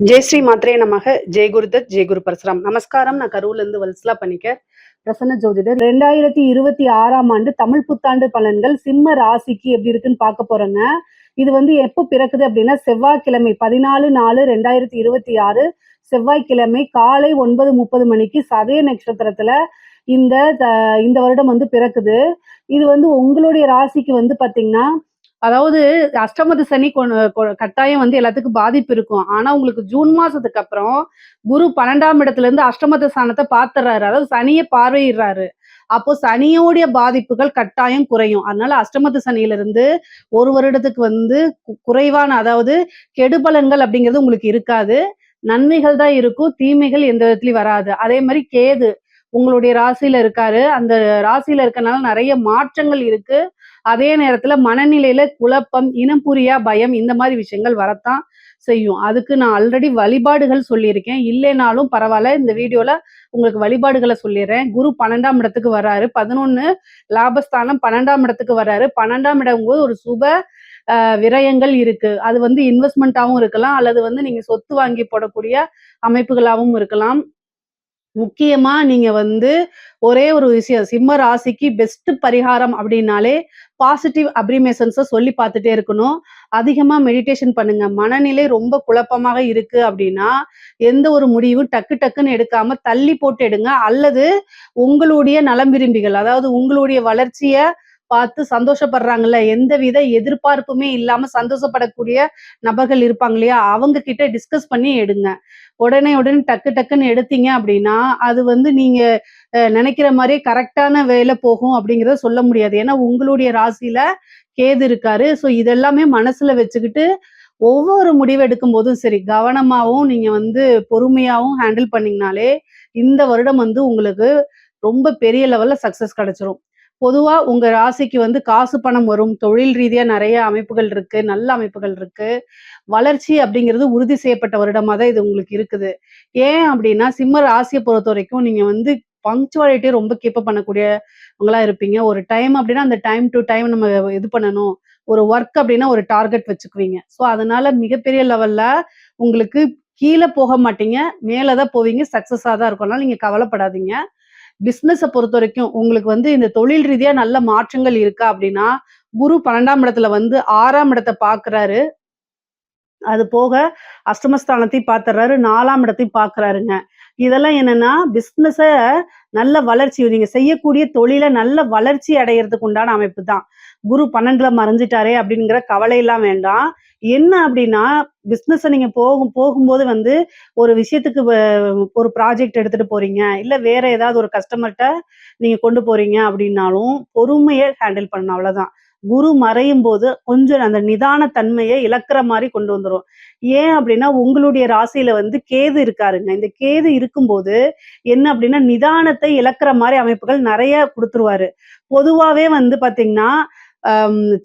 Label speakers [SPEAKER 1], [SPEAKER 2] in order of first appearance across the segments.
[SPEAKER 1] ஜெய் ஸ்ரீ மாத்ரே நமக. ஜெய் குருதத், ஜெய் குரு பரசுராம். நமஸ்காரம். நான் கரூர்ல இருந்து வல்சலா பண்ணிக்க பிரசன்ன ஜோதிடர். 2026ஆம் ஆண்டு தமிழ் புத்தாண்டு பலன்கள் சிம்ம ராசிக்கு எப்படி இருக்குன்னு பார்க்க போறேங்க. இது எப்போ பிறக்குது அப்படின்னா செவ்வாய்க்கிழமை 14/4/2026 செவ்வாய்க்கிழமை காலை 9:30 மணிக்கு சதய நட்சத்திரத்துல இந்த இந்த வருடம் பிறக்குது. இது உங்களுடைய ராசிக்கு பாத்தீங்கன்னா, அதாவது அஷ்டமத்து சனி கட்டாயம் எல்லாத்துக்கும் பாதிப்பு இருக்கும். ஆனா உங்களுக்கு ஜூன் மாசத்துக்கு அப்புறம் குரு 12ஆம் இடத்துல இருந்து அஷ்டமத்து ஸ்தானத்தை பார்த்துறாரு. அதாவது சனியை பார்வையிடுறாரு. அப்போ சனியோடைய பாதிப்புகள் கட்டாயம் குறையும். அதனால அஷ்டமத்து சனியிலிருந்து ஒரு வருடத்துக்கு குறைவான, அதாவது கெடுபலன்கள் அப்படிங்கிறது உங்களுக்கு இருக்காது. நன்மைகள் தான் இருக்கும். தீமைகள் எந்த விதத்துலயும் வராது. அதே மாதிரி கேது உங்களுடைய ராசியில இருக்காரு. அந்த ராசியில இருக்கனால நிறைய மாற்றங்கள் இருக்கு. அதே நேரத்துல மனநிலையில குழப்பம், இனம் புரியா பயம், இந்த மாதிரி விஷயங்கள் வரத்தான் செய்யும். அதுக்கு நான் ஆல்ரெடி வழிபாடுகள் சொல்லியிருக்கேன். இல்லைனாலும் பரவாயில்ல, இந்த வீடியோல உங்களுக்கு வழிபாடுகளை சொல்லிடுறேன். குரு 12ஆம் இடத்துக்கு வர்றாரு. 11 லாபஸ்தானம் 12ஆம் இடத்துக்கு வர்றாரு. 12ஆம் இடம் ஒரு சுப விரயங்கள் இருக்கு. அது இன்வெஸ்ட்மெண்ட்டாகவும் இருக்கலாம், அல்லது நீங்க சொத்து வாங்கி போடக்கூடிய அமைப்புகளாகவும் இருக்கலாம். முக்கியமா நீங்க ஒரே ஒரு விஷயம், சிம்ம ராசிக்கு பெஸ்ட் பரிகாரம் அப்படின்னாலே பாசிட்டிவ் அப்ரிமேஷன்ஸை சொல்லி பார்த்துட்டே இருக்கணும். அதிகமா மெடிடேஷன் பண்ணுங்க. மனநிலை ரொம்ப குழப்பமாக இருக்கு அப்படின்னா எந்த ஒரு முடிவும் டக்கு டக்குன்னு எடுக்காம தள்ளி போட்டு எடுங்க. அல்லது உங்களுடைய நலம் விரும்பிகள், அதாவது உங்களுடைய வளர்ச்சியை பார்த்து சந்தோஷப்படுறாங்கல்ல, எந்தவித எதிர்பார்ப்புமே இல்லாம சந்தோஷப்படக்கூடிய நபர்கள் இருப்பாங்க இல்லையா, அவங்க கிட்ட டிஸ்கஸ் பண்ணி எடுங்க. உடனே டக்கு டக்குன்னு எடுத்தீங்க அப்படின்னா அது நீங்க நினைக்கிற மாதிரி கரெக்டான வேலை போகும் அப்படிங்கிறத சொல்ல முடியாது. ஏன்னா உங்களுடைய ராசியில கேது இருக்காரு. ஸோ இதெல்லாமே மனசுல வச்சுக்கிட்டு ஒவ்வொரு முடிவு எடுக்கும் போதும் சரி, கவனமாவும் நீங்க பொறுமையாவும் ஹேண்டில் பண்ணீங்கனாலே இந்த வருடம் உங்களுக்கு ரொம்ப பெரிய லெவல்ல சக்சஸ் கிடைச்சிரும். பொதுவா உங்க ராசிக்கு காசு பணம் வரும். தொழில் ரீதியா நிறைய அமைப்புகள் இருக்கு, நல்ல அமைப்புகள் இருக்கு. வளர்ச்சி அப்படிங்கிறது உறுதி செய்யப்பட்ட வருடமா தான் இது உங்களுக்கு இருக்குது. ஏன் அப்படின்னா சிம்ம ராசியை பொறுத்த வரைக்கும் நீங்க பங்க்சுவாலிட்டி ரொம்ப கீப் அப் பண்ணக்கூடியவங்களா இருப்பீங்க. ஒரு டைம் அப்படின்னா அந்த டைம் டு டைம் நம்ம இது பண்ணணும். ஒரு ஒர்க் அப்படின்னா ஒரு டார்கெட் வச்சுக்குவீங்க. ஸோ அதனால மிகப்பெரிய லெவல்ல உங்களுக்கு கீழே போக மாட்டீங்க, மேலதான் போவீங்க. சக்சஸா தான் இருக்கும். அதனால நீங்க கவலைப்படாதீங்க. பிசினஸை பொறுத்த வரைக்கும் உங்களுக்கு இந்த தொழில் ரீதியா நல்ல மாற்றங்கள் இருக்கா அப்படின்னா, குரு 12ஆம் இடத்துல 6ஆம் இடத்தை பார்க்கிறாரு. அது போக அஷ்டமஸ்தானத்தையும் பார்த்துறாரு, 4ஆம் இடத்தையும் பார்க்கிறாருங்க. இதெல்லாம் என்னன்னா பிசினஸ நல்ல வளர்ச்சி, நீங்க செய்யக்கூடிய தொழில நல்ல வளர்ச்சி அடையறதுக்கு உண்டான அமைப்பு தான். குரு 12ல மறைஞ்சிட்டாரே அப்படிங்கிற கவலை எல்லாம் வேண்டாம். என்ன அப்படின்னா பிசினஸ் நீங்க போகும்போது ஒரு விஷயத்துக்கு ஒரு ப்ராஜெக்ட் எடுத்துட்டு போறீங்க, இல்ல வேற ஏதாவது ஒரு கஸ்டமர்கிட்ட நீங்க கொண்டு போறீங்க அப்படின்னாலும் பொறுமையை ஹேண்டில் பண்ணணும். அவ்வளவுதான். குரு மறையும் போது கொஞ்சம் அந்த நிதான தன்மையை இழக்கிற மாதிரி கொண்டு வந்துரும். ஏன் அப்படின்னா உங்களுடைய ராசியில கேது இருக்காருங்க. இந்த கேது இருக்கும்போது என்ன அப்படின்னா நிதானத்தை இழக்கிற மாதிரி அமைப்புகள் நிறைய கொடுத்துருவாரு. பொதுவாவே பாத்தீங்கன்னா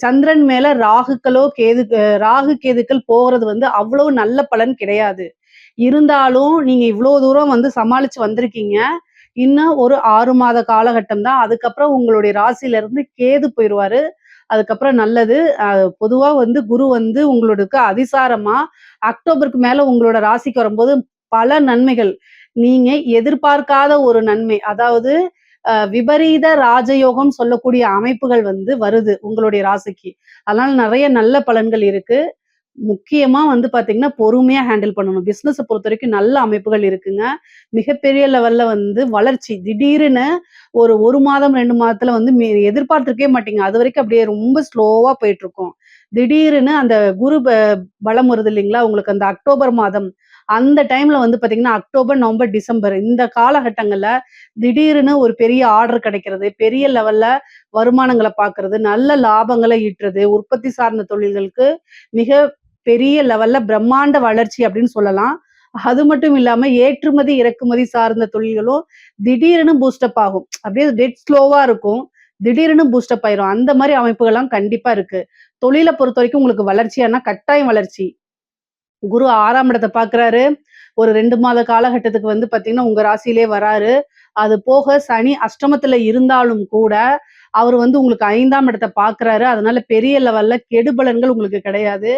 [SPEAKER 1] சந்திரன் மேல ராகு கேதுக்கள் போகிறது அவ்வளவு நல்ல பலன் கிடையாது. இருந்தாலும் நீங்க இவ்வளவு தூரம் சமாளிச்சு வந்திருக்கீங்க. இன்னும் ஒரு 6 மாத காலகட்டம் தான். அதுக்கப்புறம் உங்களுடைய ராசியில இருந்து கேது போயிடுவாரு. அதுக்கப்புறம் நல்லது. பொதுவா குரு உங்களுக்கு அதிசாரமா அக்டோபருக்கு மேல உங்களோட ராசிக்கு வரும்போது பல நன்மைகள், நீங்க எதிர்பார்க்காத ஒரு நன்மை, அதாவது விபரீத ராஜயோகம் சொல்லக்கூடிய அமைப்புகள் வருது உங்களுடைய ராசிக்கு. அதனால நிறைய நல்ல பலன்கள் இருக்கு. முக்கியமா பாத்தீங்கன்னா பொறுமையா ஹேண்டில் பண்ணணும். பிசினஸ் பொறுத்த வரைக்கும் நல்ல அமைப்புகள் இருக்குங்க. மிகப்பெரிய லெவல்ல வளர்ச்சி திடீர்னு ஒரு மாதம் 2 மாதத்துல எதிர்பார்த்திருக்கவே மாட்டீங்க. அது வரைக்கும் அப்படியே ரொம்ப ஸ்லோவா போயிட்டு இருக்கும். திடீர்னு அந்த குரு பலம் வருது இல்லைங்களா உங்களுக்கு, அந்த அக்டோபர் மாதம் அந்த டைம்ல பாத்தீங்கன்னா அக்டோபர், நவம்பர், டிசம்பர் இந்த காலகட்டங்கள்ல திடீர்னு ஒரு பெரிய ஆர்டர் கிடைக்கிறது, பெரிய லெவல்ல வருமானங்களை பாக்குறது, நல்ல லாபங்களை ஈட்டுறது, உற்பத்தி சார்ந்த தொழில்களுக்கு மிக பெரிய லெவல்ல பிரம்மாண்ட வளர்ச்சி அப்படின்னு சொல்லலாம். அது மட்டும் இல்லாம ஏற்றுமதி இறக்குமதி சார்ந்த தொழில்களும் திடீர்னு பூஸ்டப் ஆகும். அப்படியே டெட் ஸ்லோவா இருக்கும், திடீர்னு பூஸ்டப் ஆயிரும். அந்த மாதிரி அமைப்புகள்லாம் கண்டிப்பா இருக்கு. தொழிலை பொறுத்த வரைக்கும் உங்களுக்கு வளர்ச்சியானா கட்டாயம் வளர்ச்சி. குரு 6ஆம் இடத்தை பாக்குறாரு. ஒரு 2 மாத காலகட்டத்துக்கு பாத்தீங்கன்னா உங்க ராசியிலே வராரு. அது போக சனி அஷ்டமத்துல இருந்தாலும் கூட அவர் உங்களுக்கு 5ஆம் இடத்தை பாக்குறாரு. அதனால பெரிய லெவல்ல கெடுபலன்கள் உங்களுக்கு கிடையாது.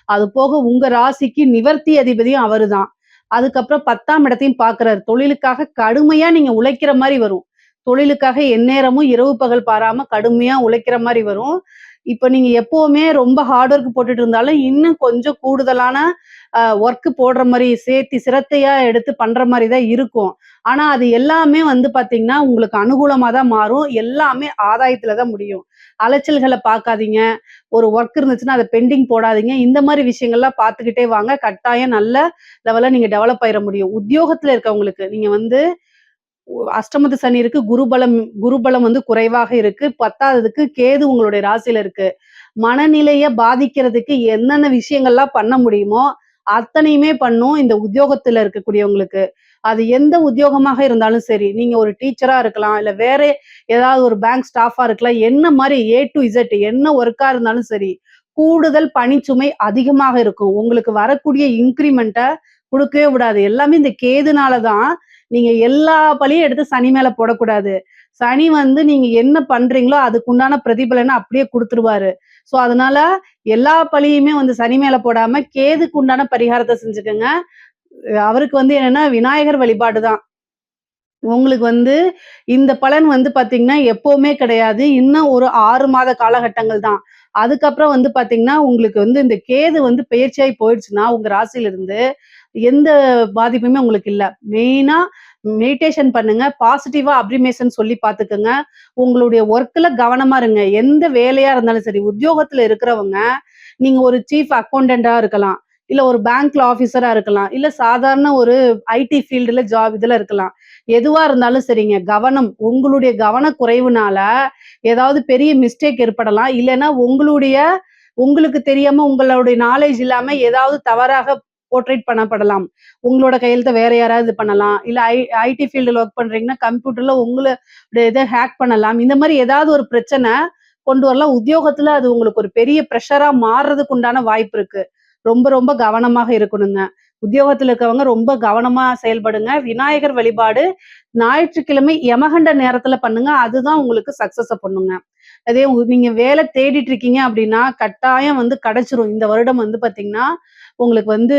[SPEAKER 1] அது போக உங்க ராசிக்கு நிவர்த்தி அதிபதியும் அவருதான். அதுக்கப்புறம் 10ஆம் இடத்தையும் பார்க்கிறாரு. தொழிலுக்காக கடுமையா நீங்க உழைக்கிற மாரி வரும். தொழிலுக்காக எந்நேரமும் இரவு பகல் பாராம கடுமையா உழைக்கிற மாரி வரும். இப்ப நீங்க எப்பவுமே ரொம்ப ஹார்ட் ஒர்க் போட்டுட்டு இருந்தாலும், இன்னும் கொஞ்சம் கூடுதலான ஒர்க் போடுற மாரி சேர்த்து சிரத்தையா எடுத்து பண்ற மாரி தான் இருக்கும். ஆனா, அது எல்லாமே வந்து பார்த்தீங்கன்னா, உங்களுக்கு அனுகூலமா தான் மாறும். எல்லாமே ஆதாயத்துல தான் முடியும். அலைச்சல்கள பார்க்காதீங்க. ஒரு ஒர்க் இருந்துச்சுன்னா, அத பெண்டிங் போடாதீங்க. இந்த மாரி விஷயங்கள்லாம் பார்த்துக்கிட்டே வாங்க. கட்டாயம் நல்ல லெவல்ல நீங்க டெவலப் ஆயிற முடியும். உத்தியோகத்துல இருக்கவங்களுக்கு, நீங்க வந்து அஷ்டமத்து சனி இருக்கு. குருபலம் வந்து குறைவாக இருக்கு. 10வதுக்கு கேது உங்களுடைய ராசியில இருக்கு. மனநிலைய பாதிக்கிறதுக்கு என்னென்ன விஷயங்கள்லாம் பண்ண முடியுமோ, அத்தனையுமே பண்ணும் இந்த உத்தியோகத்துல இருக்கக்கூடியவங்களுக்கு. அது எந்த உத்தியோகமாக இருந்தாலும் சரி. நீங்க ஒரு டீச்சரா இருக்கலாம், இல்ல வேற ஏதாவது ஒரு பேங்க் ஸ்டாஃபா இருக்கலாம். என்ன மாரி ஏ டூ இசட் என்ன ஒர்க்கா இருந்தாலும் சரி. கூடுதல் பணிச்சுமை அதிகமாக இருக்கும். உங்களுக்கு வரக்கூடிய இன்கிரிமென்ட்ட குடுக்கவே விடாது. எல்லாமே இந்த கேதுனால தான். நீங்க எல்லா பழியும் எடுத்து சனி மேல போடக்கூடாது. சனி வந்து நீங்க என்ன பண்றீங்களோ, அதுக்கு உண்டான பிரதிபலன அப்படியே குடுத்துருவாரு. ஸோ, அதனால எல்லா பழியுமே வந்து சனி மேல போடாம, கேதுக்கு உண்டான பரிகாரத்த செஞ்சுக்கங்க. அவருக்கு வந்து என்னன்னா, விநாயகர் வழிபாடு தான். உங்களுக்கு வந்து இந்த பலன் வந்து பார்த்தீங்கன்னா, எப்பவுமே கிடையாது. இன்னும் ஒரு 6 மாத காலகட்டங்கள் தான். அதுக்கப்புறம் வந்து பார்த்தீங்கன்னா, உங்களுக்கு வந்து இந்த கேது வந்து பெயர்ச்சியாயி போயிடுச்சுன்னா, உங்க ராசியிலிருந்து எந்த பாதிப்புமே உங்களுக்கு இல்ல. மெயினா மெடிடேஷன் பண்ணுங்க. பாசிட்டிவா அப்ரிமேஷன் சொல்லி பார்த்துக்கங்க. உங்களுடைய ஒர்க்ல கவனமா இருங்க. எந்த வேலையா இருந்தாலும் சரி, உத்தியோகத்துல இருக்கிறவங்க, நீங்க ஒரு சீஃப் அக்கவுண்டன்ட்டா இருக்கலாம். இல்ல ஒரு பேங்க்ல ஆஃபீசரா இருக்கலாம். இல்ல சாதாரண ஒரு ஐடி ஃபீல்டுல இதுல இருக்கலாம். எதுவா இருந்தாலும் சரிங்க. உங்களுடைய கவனக்குறைவுனால ஏதாவது பெரிய மிஸ்டேக் ஏற்படலாம். இல்லன்னா உங்களுக்கு தெரியாம உங்களுடைய நாலேட்ஜ் இல்லாம ஏதாவது தவறாக போர்ட்ரேட் பண்ணப்படலாம். உங்களோட கையெழுத்த வேற யாராவது பண்ணலாம். இல்ல ஐடி ஃபீல்டுல ஒர்க் பண்றீங்கன்னா, கம்ப்யூட்டர்ல உங்களுடைய இத ஹேக் பண்ணலாம். இந்த மாரி ஏதாவது ஒரு பிரச்சனை கொண்டு வரலாம். உத்தியோகத்துல அது உங்களுக்கு ஒரு பெரிய பிரஷரா மாறுறதுக்கு உண்டான வாய்ப்பு இருக்கு. ரொம்ப ரொம்ப கவனமாக இருக்கணுங்க. உத்தியோகத்துல இருக்கவங்க ரொம்ப கவனமா செயல்படுங்க. விநாயகர் வழிபாடு ஞாயிற்றுக்கிழமை யமகண்ட நேரத்துல பண்ணுங்க. அதுதான் உங்களுக்கு சக்சஸ பண்ணுங்க. அதே நீங்க வேலை தேடிட்டு இருக்கீங்க அப்படின்னா, கட்டாயம் வந்து கிடைச்சிரும். இந்த வருடம் வந்து பார்த்தீங்கன்னா, உங்களுக்கு வந்து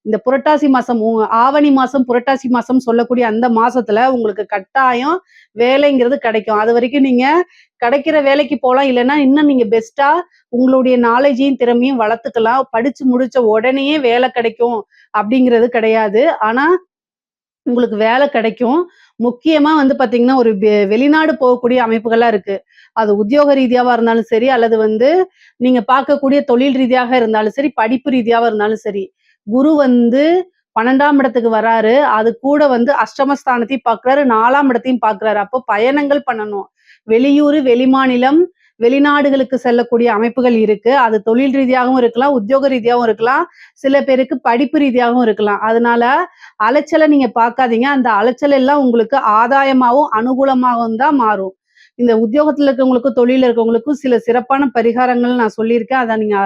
[SPEAKER 1] இந்த புரட்டாசி மாசம் ஆவணி மாசம், புரட்டாசி மாசம் சொல்லக்கூடிய அந்த மாசத்துல உங்களுக்கு கட்டாயம் வேலைங்கிறது கிடைக்கும். அதுவரைக்கும் நீங்க கிடைக்கிற வேலைக்கு போலாம். இல்லன்னா, இன்னும் நீங்க பெஸ்ட்டா உங்களுடைய நாலேட்ஜையும், திறமையும் வளர்த்துக்கலாம். படிச்சு முடிச்ச உடனேயே வேலை கிடைக்கும் அப்படிங்கிறது கிடையாது. ஆனா, உங்களுக்கு வேலை கிடைக்கும். முக்கியமா வந்து பார்த்தீங்கன்னா, ஒரு வெளிநாடு போகக்கூடிய அமைப்புகள்லாம் இருக்கு. அது உத்தியோக ரீதியாவா இருந்தாலும் சரி, அல்லது வந்து நீங்க பார்க்கக்கூடிய தொழில் ரீதியாக இருந்தாலும் சரி, படிப்பு ரீதியாவா இருந்தாலும் சரி. குரு வந்து 12ஆம் இடத்துக்கு வராரு. அது கூட வந்து அஷ்டமஸ்தானத்தையும் பார்க்குறாரு, 4ஆம் இடத்தையும் பார்க்குறாரு. அப்போ பயணங்கள் பண்ணணும். வெளியூரு, வெளிமாநிலம், வெளிநாடுகளுக்கு செல்லக்கூடிய அமைப்புகள் இருக்கு. அது தொழில் ரீதியாகவும் இருக்கலாம், உத்தியோக ரீதியாவும் இருக்கலாம். சில பேருக்கு படிப்பு ரீதியாகவும் இருக்கலாம். அதனால அலைச்சல நீங்க பார்க்காதீங்க. அந்த அலைச்சல் எல்லாம் உங்களுக்கு ஆதாயமாவும், அனுகூலமாகவும் தான் மாறும். இந்த உத்தியோகத்துல இருக்கவங்களுக்கும், தொழில்ல இருக்கவங்களுக்கும் சில சிறப்பான பரிகாரங்கள் நான் சொல்லியிருக்கேன். அத நீங்க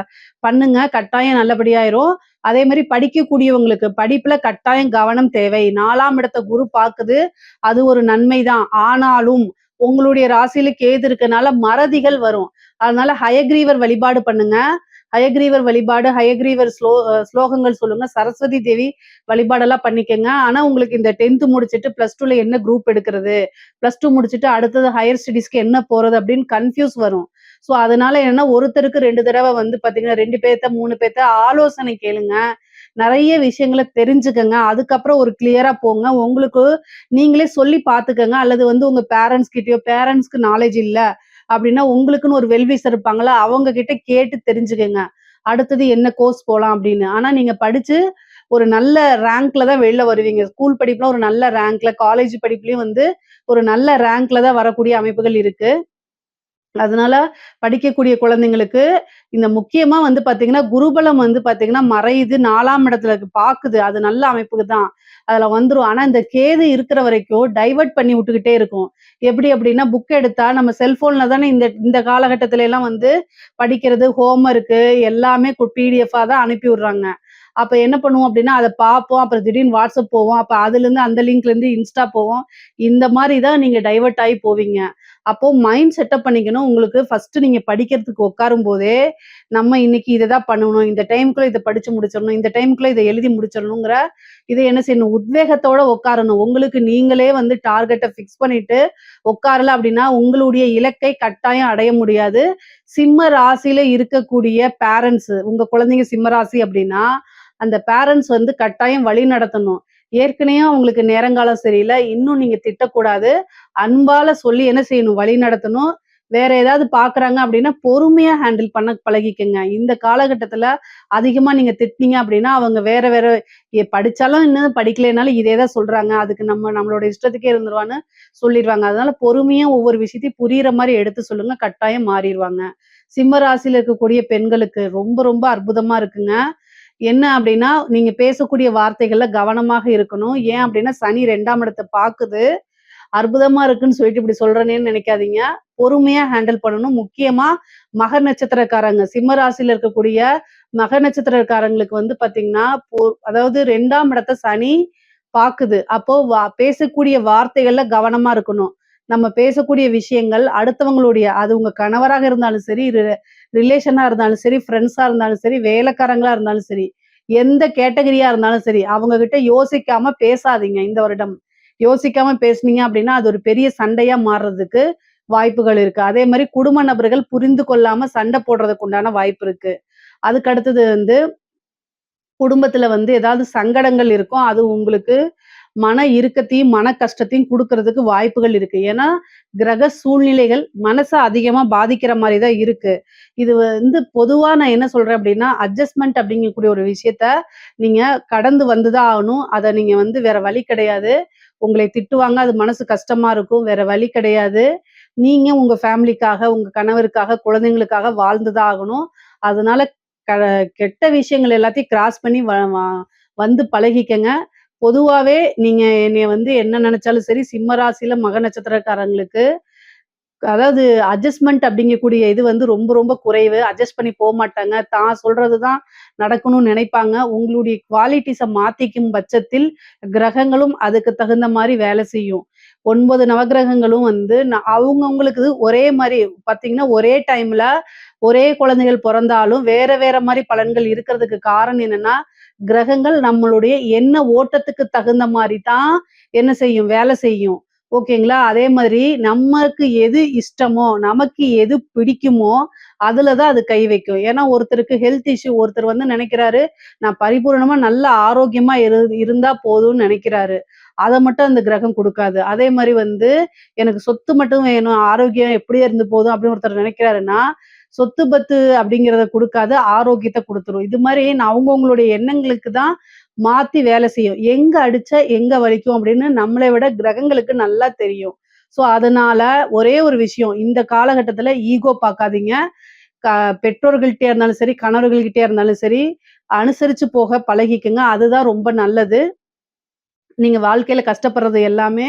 [SPEAKER 1] பண்ணுங்க. கட்டாயம் நல்லபடியாயிரும். அதே மாரி படிக்கக்கூடியவங்களுக்கு, படிப்புல கட்டாயம் கவனம் தேவை. 4ஆம் இடத்த குரு பாக்குது. அது ஒரு நன்மை தான். ஆனாலும் உங்களுடைய ராசியில கேது இருக்கனால மறதிகள் வரும். அதனால ஹயக்ரீவர் வழிபாடு பண்ணுங்க. ஹயக்ரீவர் வழிபாடு, ஹயக்ரீவர் ஸ்லோகங்கள் சொல்லுங்க. சரஸ்வதி தேவி வழிபாடெல்லாம் பண்ணிக்கங்க. ஆனா உங்களுக்கு இந்த 10த் முடிச்சுட்டு +2ல என்ன குரூப் எடுக்கிறது? +2 முடிச்சுட்டு அடுத்தது ஹையர் ஸ்டடீஸ்க்கு என்ன போறது? அப்படின்னு கன்ஃப்யூஸ் வரும். ஸோ அதனால என்னன்னா, ஒருத்தருக்கு 2 தடவ வந்து பார்த்தீங்கன்னா, 2 பேத்த, 3 பேத்த ஆலோசனை கேளுங்க. நெறைய விஷயங்கள தெரிஞ்சுக்கங்க. அதுக்கப்புறம் ஒரு கிளியரா போங்க. உங்களுக்கு நீங்களே சொல்லி பார்த்துக்கங்க. அல்லது வந்து உங்க பேரண்ட்ஸ்க்கு நாலேட்ஜ் இல்ல அப்படின்னா, உங்களுக்குன்னு ஒரு வெல்விஷர் இருப்பாங்கல்ல, அவங்க கிட்ட கேட்டு தெரிஞ்சுக்கங்க. அடுத்தது என்ன கோர்ஸ் போலாம் அப்படின்னு. ஆனா நீங்க படிச்சு ஒரு நல்ல ரேங்க்ல தான் வெளில வருவீங்க. ஸ்கூல் படிப்புல ஒரு நல்ல ரேங்க்ல, காலேஜ் படிப்புலயும் வந்து ஒரு நல்ல ரேங்க்ல தான் வரக்கூடிய அமைப்புகள் இருக்கு. அதனால படிக்கக்கூடிய குழந்தைங்களுக்கு இந்த முக்கியமா வந்து பார்த்தீங்கன்னா, குருபலம் வந்து பார்த்தீங்கன்னா மறையுது 4ஆம் இடத்துல பாக்குது. அது நல்ல அமைப்புக்கு தான். அதுல வந்துரும். ஆனா இந்த கேது இருக்கிற வரைக்கும் டைவர்ட் பண்ணி விட்டுக்கிட்டே இருக்கும். எப்படி அப்படின்னா, புக் எடுத்தா நம்ம செல்ஃபோன்ல தானே இந்த இந்த காலகட்டத்துல எல்லாம் வந்து படிக்கிறது, ஹோம் ஒர்க்கு எல்லாமே பிடிஎஃப்பா தான் அனுப்பி விடுறாங்க. அப்ப என்ன பண்ணுவோம் அப்படின்னா, அத பார்ப்போம். அப்புறம் திடீர்னு WhatsApp போவோம். அப்ப அதுலேருந்து அந்த லிங்க்லேருந்து Insta போவோம். இந்த மாரி தான் நீங்க டைவர்ட் ஆயி போவீங்க. அப்போ மைண்ட் செட்டப் பண்ணிக்கணும். உங்களுக்கு ஃபர்ஸ்ட்டு நீங்க படிக்கிறதுக்கு உட்காரும்போதே, நம்ம இன்னைக்கு இத தான் பண்ணணும். இந்த டைம்க்குள்ள இத படிச்சு முடிச்சிடணும். இந்த டைம்க்குள்ள இத எழுதி முடிச்சிடணுங்கிற இத என்ன செய்யணும்? உத்வேகத்தோட உட்காரணும். உங்களுக்கு நீங்களே வந்து டார்கெட்ட ஃபிக்ஸ் பண்ணிட்டு உட்காரல அப்படின்னா, உங்களுடைய இலக்கை கட்டாயம் அடைய முடியாது. சிம்ம ராசியில இருக்கக்கூடிய பேரண்ட்ஸ், உங்க குழந்தைங்க சிம்ம ராசி அப்படின்னா, அந்த பேரண்ட்ஸ் வந்து கட்டாயம் வழி நடத்தணும். ஏற்கனவே அவங்களுக்கு நேரங்காலம் சரியில்ல. இன்னும் நீங்க திட்டக்கூடாது. அன்பால சொல்லி என்ன செய்யணும்? வழி நடத்தணும். வேற ஏதாவது பார்க்குறாங்க அப்படின்னா, பொறுமையா ஹேண்டில் பண்ண பழகிக்கங்க. இந்த காலகட்டத்தில அதிகமா நீங்க திட்டுனீங்க அப்படின்னா, அவங்க வேற வேற படிச்சாலும் இன்னும் படிக்கலைனாலும் இதே தான் சொல்றாங்க. அதுக்கு நம்மளோட இஷ்டத்துக்கே இருந்துருவான்னு சொல்லிருவாங்க. அதனால பொறுமையா ஒவ்வொரு விஷயத்தையும் புரியிற மாரி எடுத்து சொல்லுங்க. கட்டாயம் மாறிருவாங்க. சிம்ம ராசியில இருக்கக்கூடிய பெண்களுக்கு ரொம்ப ரொம்ப அற்புதமா இருக்குங்க. என்ன அப்படின்னா, நீங்க பேசக்கூடிய வார்த்தைகள்ல கவனமாக இருக்கணும். ஏன் அப்படின்னா, சனி 2ஆம் இடத்த பாக்குது. அற்புதமா இருக்குன்னு சொல்லிட்டு இப்படி சொல்றேனேன்னு நினைக்காதீங்க. பொறுமையா ஹேண்டில் பண்ணணும். முக்கியமா மக நட்சத்திரக்காரங்க, சிம்ம ராசியில இருக்கக்கூடிய மக நட்சத்திரக்காரங்களுக்கு வந்து பாத்தீங்கன்னா, அதாவது 2ஆம் இடத்த சனி பாக்குது. அப்போ பேசக்கூடிய வார்த்தைகள்ல கவனமா இருக்கணும். நம்ம பேசக்கூடிய விஷயங்கள் அடுத்தவங்களுடைய அது உங்க கணவராக இருந்தாலும் சரி, ரிலேஷனா இருந்தாலும் சரி, ஃப்ரெண்ட்ஸா இருந்தாலும் சரி, வேலைக்காரங்களா இருந்தாலும் சரி, எந்த கேட்டகரியா இருந்தாலும் சரி, அவங்க கிட்ட யோசிக்காம பேசாதீங்க இந்த வருடம். யோசிக்காம பேசுனீங்க அப்படின்னா, அது ஒரு பெரிய சண்டையா மாறுறதுக்கு வாய்ப்புகள் இருக்கு. அதே மாரி குடும்ப நபர்கள் புரிந்து கொள்ளாம சண்டை போடுறதுக்கு உண்டான வாய்ப்பு இருக்கு. அதுக்கு அடுத்தது வந்து குடும்பத்துல வந்து ஏதாவது சங்கடங்கள் இருக்கும். அது உங்களுக்கு மன இறுக்கத்தையும், மன கஷ்டத்தையும் குடுக்கறதுக்கு வாய்ப்புகள் இருக்கு. ஏன்னா, கிரக சூழ்நிலைகள் மனச அதிகமா பாதிக்கிற மாரி தான் இருக்கு. இது வந்து பொதுவா நான் என்ன சொல்றேன் அப்டின்னா, அட்ஜஸ்ட்மென்ட் அப்டிங்கக்கூடிய ஒரு விஷயத்த நீங்க கடந்து வந்து தான் ஆகணும். அத நீங்க வந்து வேற வழி கிடையாது. உங்களை திட்டுவாங்க. அது மனசு கஷ்டமா இருக்கும். வேற வழி கிடையாது. நீங்க உங்க ஃபேமிலிக்காக, உங்க கணவருக்காக, குழந்தைங்களுக்காக வாழ்ந்து தான் ஆகணும். அதனால க கெட்ட விஷயங்கள் எல்லாத்தையும் கிராஸ் பண்ணி வ வ வந்து பழகிக்கங்க. பொதுவாவே நீங்க என்னைய வந்து என்ன நெனச்சாலும் சரி, சிம்ம ராசியில மக நட்சத்திரக்காரங்களுக்கு அதாவது அட்ஜஸ்ட்மென்ட் அப்படிங்கக்கூடிய இது வந்து ரொம்ப ரொம்ப குறைவு. அட்ஜஸ்ட் பண்ணி போமாட்டாங்க. தான் சொல்றது தான் நடக்கணும்னு நினைப்பாங்க. உங்களுடைய குவாலிட்டிஸ மாத்திக்கும் பட்சத்தில், கிரகங்களும் அதுக்கு தகுந்த மாரி வேலை செய்யும். 9 நவகிரகங்களும் வந்து அவங்கவங்களுக்கு ஒரே மாரி பார்த்தீங்கன்னா, ஒரே டைம்ல ஒரே குழந்தைகள் பொறந்தாலும், வேற வேற மாரி பலன்கள் இருக்கிறதுக்கு காரணம் என்னன்னா, கிரகங்கள் நம்மளுடைய எண்ண ஓட்டத்துக்கு தகுந்த மாரி தான் என்ன செய்யும்? வேலை செய்யும். ஓகேங்களா? அதே மாதிரி நமக்கு எது இஷ்டமோ, நமக்கு எது பிடிக்குமோ, அதுல தான் அது கை வைக்கும். ஏன்னா ஒருத்தருக்கு ஹெல்த் இஷ்யூ ஒருத்தர் வந்து நெனைக்கிறாரு, நான் பரிபூரணமா நல்ல ஆரோக்கியமா இருந்தா போதும்னு நெனைக்கிறாரு. அத மட்டும் அந்த கிரகம் குடுக்காது. அதே மாரி வந்து எனக்கு சொத்து மட்டும் வேணும், ஆரோக்கியம் எப்படியே இருந்து போதும் அப்படின்னு ஒருத்தர் நெனைக்கிறாருன்னா, சொத்து பத்து அப்படிங்கிறத குடுக்காது, ஆரோக்கியத்த குடுத்துரும். இது மாரி அவங்கவங்களுடைய எண்ணங்களுக்கு தான் மாத்தி வேலை செய்யும். எங்க அடிச்சா எங்க வலிக்கும் அப்படின்னு நம்மளை விட கிரகங்களுக்கு நல்லா தெரியும். ஸோ அதனால ஒரே ஒரு விஷயம், இந்த காலகட்டத்தில ஈகோ பார்க்காதீங்க. க பெற்றோர்கள்ட்டயா இருந்தாலும் சரி, கணவர்கள்கிட்டயா இருந்தாலும் சரி, அனுசரிச்சு போக பழகிக்கங்க. அதுதான் ரொம்ப நல்லது. நீங்க வாழ்க்கையில கஷ்டப்படுறது எல்லாமே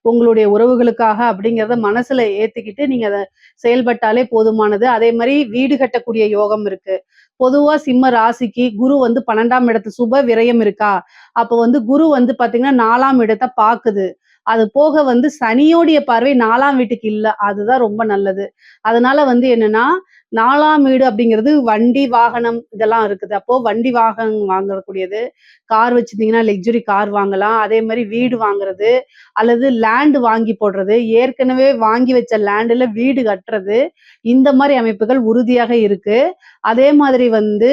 [SPEAKER 1] உங்களுடைய உறவுகளுக்காக அப்படிங்கிறத மனசுல ஏத்திக்கிட்டு நீங்க அத செயல்பட்டாலே போதுமானது. அதே மாரி வீடு கட்டக்கூடிய யோகம் இருக்கு. பொதுவா சிம்ம ராசிக்கு குரு வந்து 12ஆம் இடத்து சுப விரயம் இருக்கா? அப்ப வந்து குரு வந்து பார்த்தீங்கன்னா 4ஆம் இடத்த பாக்குது. அது போக வந்து சனியோடைய பார்வை 4ஆம் வீட்டுக்கு இல்ல. அதுதான் ரொம்ப நல்லது. அதனால வந்து என்னன்னா, 4ஆம் வீடு அப்படிங்கிறது வண்டி, வாகனம் இதெல்லாம் இருக்குது. அப்போ வண்டி, வாகனம் வாங்கக்கூடியது. கார் வச்சிருந்தீங்கன்னா லக்ஸுரி கார் வாங்கலாம். அதே மாரி வீடு வாங்குறது, அல்லது லேண்ட் வாங்கி போடுறது, ஏற்கனவே வாங்கி வச்ச லேண்டுல வீடு கட்டுறது, இந்த மாரி அமைப்புகள் உறுதியாக இருக்கு. அதே மாதிரி வந்து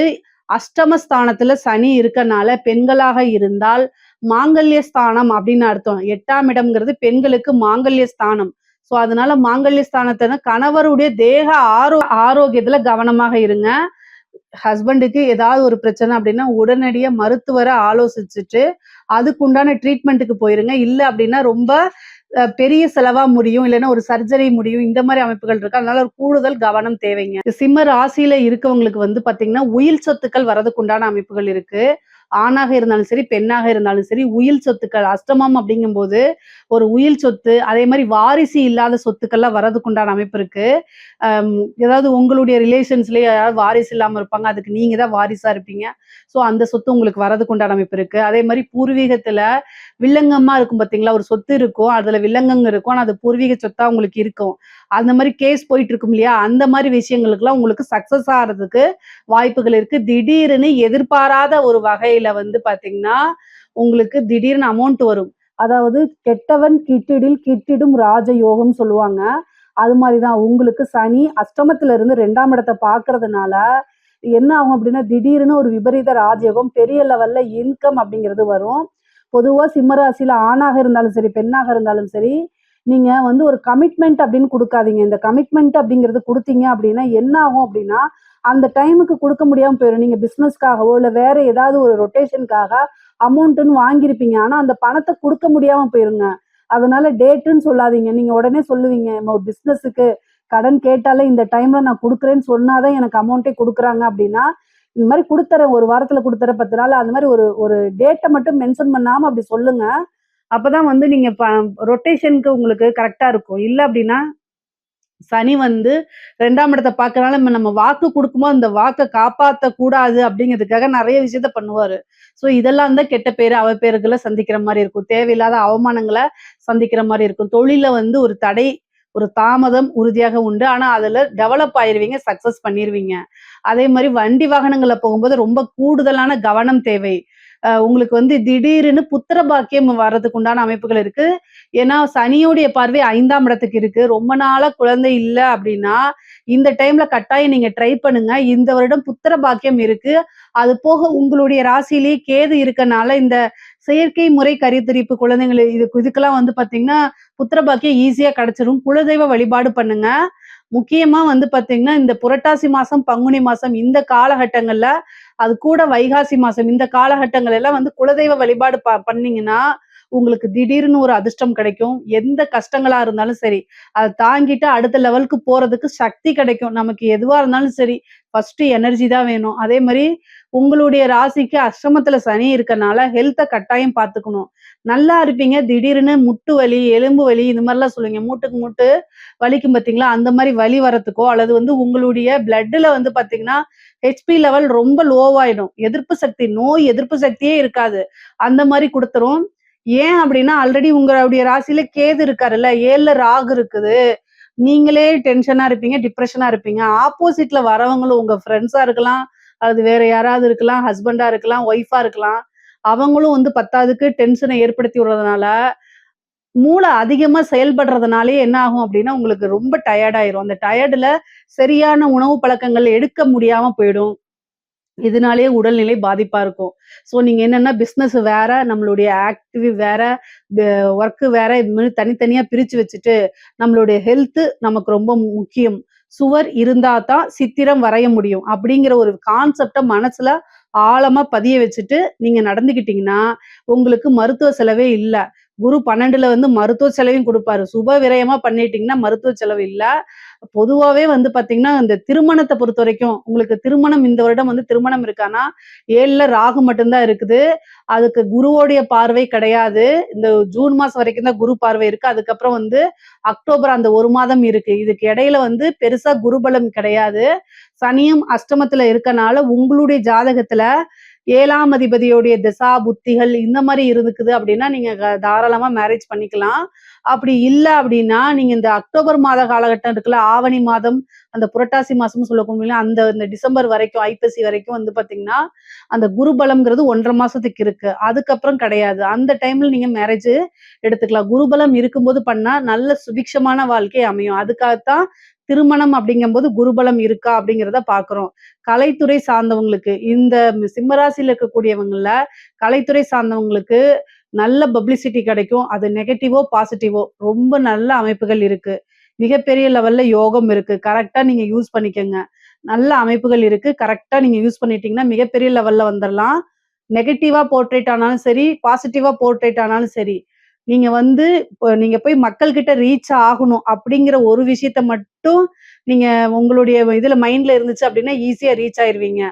[SPEAKER 1] அஷ்டமஸ்தானத்துல சனி இருக்கனால பெண்களாக இருந்தால் மாங்கல்ய ஸ்தானம் அப்படின்னு அர்த்தம். 8ஆம் இடம்ங்கிறது பெண்களுக்கு மாங்கல்ய ஸ்தானம். ஸோ அதனால மாங்கல்ய ஸ்தானத்த கணவருடைய தேக ஆரோக்கியத்துல கவனமாக இருங்க. ஹஸ்பண்டுக்கு ஏதாவது ஒரு பிரச்சனை அப்படின்னா உடனடியா மருத்துவர ஆலோசிச்சுட்டு அதுக்குண்டான ட்ரீட்மெண்ட்டுக்கு போயிருங்க. இல்ல அப்படின்னா ரொம்ப பெரிய செலவா முடியும். இல்லன்னா ஒரு சர்ஜரி முடியும். இந்த மாரி அமைப்புகள் இருக்கு. அதனால ஒரு கூடுதல் கவனம் தேவைங்க. சிம்ம ராசியில இருக்கவங்களுக்கு வந்து பார்த்தீங்கன்னா, உயில் சொத்துக்கள் வரதுக்கு உண்டான அமைப்புகள் இருக்கு. ஆணாக இருந்தாலும் சரி, பெண்ணாக இருந்தாலும் சரி, உயில் சொத்துக்கள் அஷ்டமம் அப்படிங்கும்போது, ஒரு உயில் சொத்து, அதே மாரி வாரிசு இல்லாத சொத்துக்கள்லாம் வரதுக்கு உண்டான அமைப்பு இருக்கு. அம் ஏதாவது உங்களுடைய ரிலேஷன்ஸ்லயே யாராவது வாரிசு இல்லாம இருப்பாங்க. அதுக்கு நீங்க தான் வாரிசா இருப்பீங்க. ஸோ அந்த சொத்து உங்களுக்கு வரதுக்கு உண்டான அமைப்பு இருக்கு. அதே மாரி பூர்வீகத்துல வில்லங்கமா இருக்கும் பார்த்தீங்களா? ஒரு சொத்து இருக்கும். அதுல வில்லங்கங்க இருக்கும். ஆனா அது பூர்வீக சொத்தா உங்களுக்கு இருக்கும். அந்த மாரி கேஸ் போயிட்டு இருக்கும் இல்லையா? அந்த மாரி விஷயங்களுக்கெல்லாம் உங்களுக்கு சக்சஸ் ஆறதுக்கு வாய்ப்புகள் இருக்கு. திடீர்னு எதிர்பாராத ஒரு வகையில வந்து பார்த்தீங்கன்னா, உங்களுக்கு திடீர்னு அமௌண்ட் வரும். அதாவது கெட்டவன் கிட்டிடில் கிட்டிடும் ராஜயோகம்னு சொல்லுவாங்க. அது மாரி தான் உங்களுக்கு சனி அஷ்டமத்துல இருந்து 2ஆம் இடத்த பார்க்கறதுனால, என்ன ஆகும் அப்டின்னா, திடீர்னு ஒரு விபரீத ராஜயோகம் பெரிய லெவல்ல இன்கம் அப்படிங்கிறது வரும். பொதுவா சிம்ம ராசியில ஆணாக இருந்தாலும் சரி, பெண்ணாக இருந்தாலும் சரி, நீங்க வந்து ஒரு கமிட்மெண்ட் அப்படின்னு குடுக்காதீங்க. இந்த கமிட்மெண்ட் அப்படிங்கிறது குடுத்தீங்க அப்படின்னா, என்ன ஆகும் அப்படின்னா, அந்த டைமுக்கு குடுக்க முடியாம போயிரும். நீங்க பிசினஸ்க்காகவோ, இல்ல வேற ஏதாவது ஒரு ரொட்டேஷனுக்காக அமௌண்ட்டுன்னு வாங்கியிருப்பீங்க. ஆனா, அந்த பணத்த குடுக்க முடியாம போயிருங்க. அதனால டேட்டுன்னு சொல்லாதீங்க. நீங்க உடனே சொல்லுவீங்க, "நம்ம ஒரு பிசினஸுக்கு கடன் கேட்டாலே இந்த டைம்ல நான் குடுக்குறேன்னு சொன்னா தான் எனக்கு அமௌண்ட்டே குடுக்குறாங்க." அப்படின்னா, இந்த மாரி குடுத்துர்றேன் 1 வாரத்துல குடுத்துர்றேன், 10 நாள் அந்த மாரி ஒரு ஒரு டேட்ட மட்டும் மென்ஷன் பண்ணாம அப்படி சொல்லுங்க. அப்பதான் வந்து நீங்க ரொட்டேஷனுக்கு உங்களுக்கு கரெக்ட்டா இருக்கும். இல்ல அப்டின்னா, சனி வந்து 2ஆம் இடத்த பார்க்கறனால நம்ம வாக்கு குடுக்கும்போது, அந்த வாக்க காப்பாத்தக் கூடாது அப்டிங்கிறதுக்காக நெறைய விஷயத்த பண்ணுவாரு. ஸோ இதெல்லாம் தான் கெட்ட பேரு, அவப்பேறுகள சந்திக்கிற மாரி இருக்கும். தேவையில்லாத அவமானங்கள சந்திக்கிற மாரி இருக்கும். தொழில்ல வந்து ஒரு தடை, ஒரு தாமதம் உறுதியாக உண்டு. ஆனா அதுல டெவலப் ஆயிருவீங்க, சக்சஸ் பண்ணிருவீங்க. அதே மாரி வண்டி வாகனங்கள்ல போகும்போது ரொம்ப கூடுதலான கவனம் தேவை. உங்களுக்கு வந்து திடீர்னு புத்திர பாக்கியம் வர்றதுக்கு உண்டான அமைப்புகள் இருக்கு. ஏன்னா, சனியுடைய பார்வை 5ஆம் இடத்துக்கு இருக்கு. ரொம்ப நாளா குழந்தை இல்ல அப்டின்னா, இந்த டைம்ல கட்டாயம் நீங்க ட்ரை பண்ணுங்க. இந்த வருடம் புத்திர பாக்கியம் இருக்கு. அது போக உங்களுடைய ராசியிலேயே கேது இருக்கனால, இந்த செயற்கை முறை கருத்தரிப்பு குழந்தைங்கள இதுக்கெல்லாம் வந்து பார்த்தீங்கன்னா, புத்திர பாக்கியம் ஈஸியா கிடைச்சிரும். குலதெய்வ வழிபாடு பண்ணுங்க. முக்கியமா வந்து பார்த்தீங்கன்னா, இந்த புரட்டாசி மாசம், பங்குனி மாசம் இந்த காலகட்டங்கள்ல, அது கூட வைகாசி மாசம் இந்த காலகட்டங்கள் எல்லாம் வந்து குலதெய்வ வழிபாடு பண்ணீங்கன்னா, உங்களுக்கு திடீர்னு ஒரு அதிர்ஷ்டம் கிடைக்கும். எந்த கஷ்டங்களா இருந்தாலும் சரி, அத தாங்கிட்டு அடுத்த லெவலுக்கு போறதுக்கு சக்தி கிடைக்கும். நமக்கு எதுவா இருந்தாலும் சரி, ஃபர்ஸ்ட்டு எனர்ஜி தான் வேணும். அதே மாரி உங்களுடைய ராசிக்கு அஷ்டமத்துல சனி இருக்கனால, ஹெல்த்த கட்டாயம் பார்த்துக்கணும். நல்லா இருப்பீங்க. திடீர்னு முட்டு வலி, எலும்பு வலி இந்த மாரிலாம் சொல்லுவீங்க. மூட்டுக்கு மூட்டு வலிக்கும் பார்த்தீங்களா? அந்த மாரி வலி வரத்துக்கோ, அல்லது வந்து உங்களுடைய பிளட்ல வந்து பார்த்தீங்கன்னா, ஹெச்பி லெவல் ரொம்ப லோவாயிடும். எதிர்ப்பு சக்தி, நோய் எதிர்ப்பு சக்தியே இருக்காது. அந்த மாரி குடுத்துரும். ஏன் அப்டின்னா, ஆல்ரெடி உங்களுடைய ராசியில கேது இருக்காருல்ல, 7ல ராகு இருக்குது. நீங்களே டென்ஷனா இருப்பீங்க, டிப்ரஷனா இருப்பீங்க. ஆப்போசிட்ல வரவங்களும் உங்க ஃப்ரெண்ட்ஸா இருக்கலாம், அல்லது வேற யாராவது இருக்கலாம், ஹஸ்பண்டா இருக்கலாம், ஒய்ஃபா இருக்கலாம். அவங்களும் வந்து பத்தாததுக்கு டென்ஷன ஏற்படுத்தி விடுறதுனால, மூளை அதிகமா செயல்படுறதுனாலயே என்ன ஆகும் அப்டின்னா, உங்களுக்கு ரொம்ப டயர்ட் ஆயிரும். அந்த டயர்டுல சரியான உணவு பழக்கங்கள் எடுக்க முடியாம போயிடும். இதனாலேயே உடல்நிலை பாதிப்பா இருக்கும். ஸோ நீங்க என்னன்னா பிசினஸ் வேற, நம்மளுடைய ஆக்டிவ் வேற, ப ஒர்க் வேற இது மாரி தனித்தனியா பிரிச்சு வச்சுட்டு, நம்மளுடைய ஹெல்த் நமக்கு ரொம்ப முக்கியம். சுவர் இருந்தா தான் சித்திரம் வரைய முடியும். அப்படிங்கிற ஒரு கான்செப்ட்ட மனசுல ஆழமா பதிய வச்சுட்டு, நீங்க நடந்துக்கிட்டீங்கன்னா, உங்களுக்கு மருத்துவ செலவே இல்ல. குரு 12ல வந்து மருத்துவ செலவையும் குடுப்பாரு. சுப விரயமா பண்ணிட்டீங்கன்னா, மருத்துவ செலவு இல்ல. பொதுவாவே வந்து பார்த்தீங்கன்னா, இந்த திருமணத்த பொறுத்தவரைக்கும், உங்களுக்கு திருமணம் இந்த வருடம் வந்து திருமணம் இருக்கான்னா, 7ல ராகு மட்டும் தான் இருக்குது. அதுக்கு குருவோடைய பார்வை கிடையாது. இந்த ஜூன் மாசம் வரைக்கும் தான் குரு பார்வை இருக்கு. அதுக்கப்புறம் வந்து அக்டோபர் அந்த 1 மாதம் இருக்கு. இதுக்கு இடையில வந்து பெருசா குருபலம் கிடையாது. சனியும் அஷ்டமத்துல இருக்கனால, உங்களுடைய ஜாதகத்துல 7ஆம் அதிபதியுடைய திசா, புத்திகள் இந்த மாரி இருக்குது அப்டின்னா, நீங்க தாராளமா மேரேஜ் பண்ணிக்கலாம். அப்படி இல்ல அப்படின்னா, நீங்க இந்த அக்டோபர் மாத காலகட்டம் இருக்குல்ல, ஆவணி மாதம், அந்த புரட்டாசி மாசம்னு சொல்லக்கூடிய அந்த இந்த டிசம்பர் வரைக்கும், ஐப்பசி வரைக்கும் வந்து பார்த்தீங்கன்னா, அந்த குரு பலம்ங்கிறது 1 1/2 மாசத்துக்கு இருக்கு. அதுக்கப்புறம் கிடையாது. அந்த டைம்ல நீங்க மேரேஜ் எடுத்துக்கலாம். குருபலம் இருக்கும்போது பண்ணா, நல்ல சுபிக்ஷமான வாழ்க்கை அமையும். அதுக்காகத்தான் திருமணம் அப்படிங்கும்போது குருபலம் இருக்கா அப்படிங்கிறத பார்க்கிறோம். கலைத்துறை சார்ந்தவங்களுக்கு, இந்த சிம்ம ராசியில இருக்கக்கூடியவங்கள்ல, கலைத்துறை சார்ந்தவங்களுக்கு நல்ல பப்ளிசிட்டி கிடைக்கும். அது நெகட்டிவோ, பாசிட்டிவோ ரொம்ப நல்ல அமைப்புகள் இருக்கு. மிகப்பெரிய லெவல்ல யோகம் இருக்கு. கரெக்ட்டா நீங்க யூஸ் பண்ணிக்கங்க. நல்ல அமைப்புகள் இருக்கு. கரெக்ட்டா நீங்க யூஸ் பண்ணிட்டீங்கன்னா, மிகப்பெரிய லெவல்ல வந்துரலாம். நெகட்டிவா போர்ட்ரேட் ஆனாலும் சரி, பாசிட்டிவா போர்ட்ரேட் ஆனாலும் சரி, நீங்க வந்து நீங்க போய் மக்கள் கிட்ட ரீச் ஆகணும் அப்படிங்கிற ஒரு விஷயத்த மட்டும் நீங்க உங்களுடைய இதுல மைண்ட்ல இருந்துச்சு அப்படின்னா, ஈஸியா ரீச் ஆயிருவீங்க.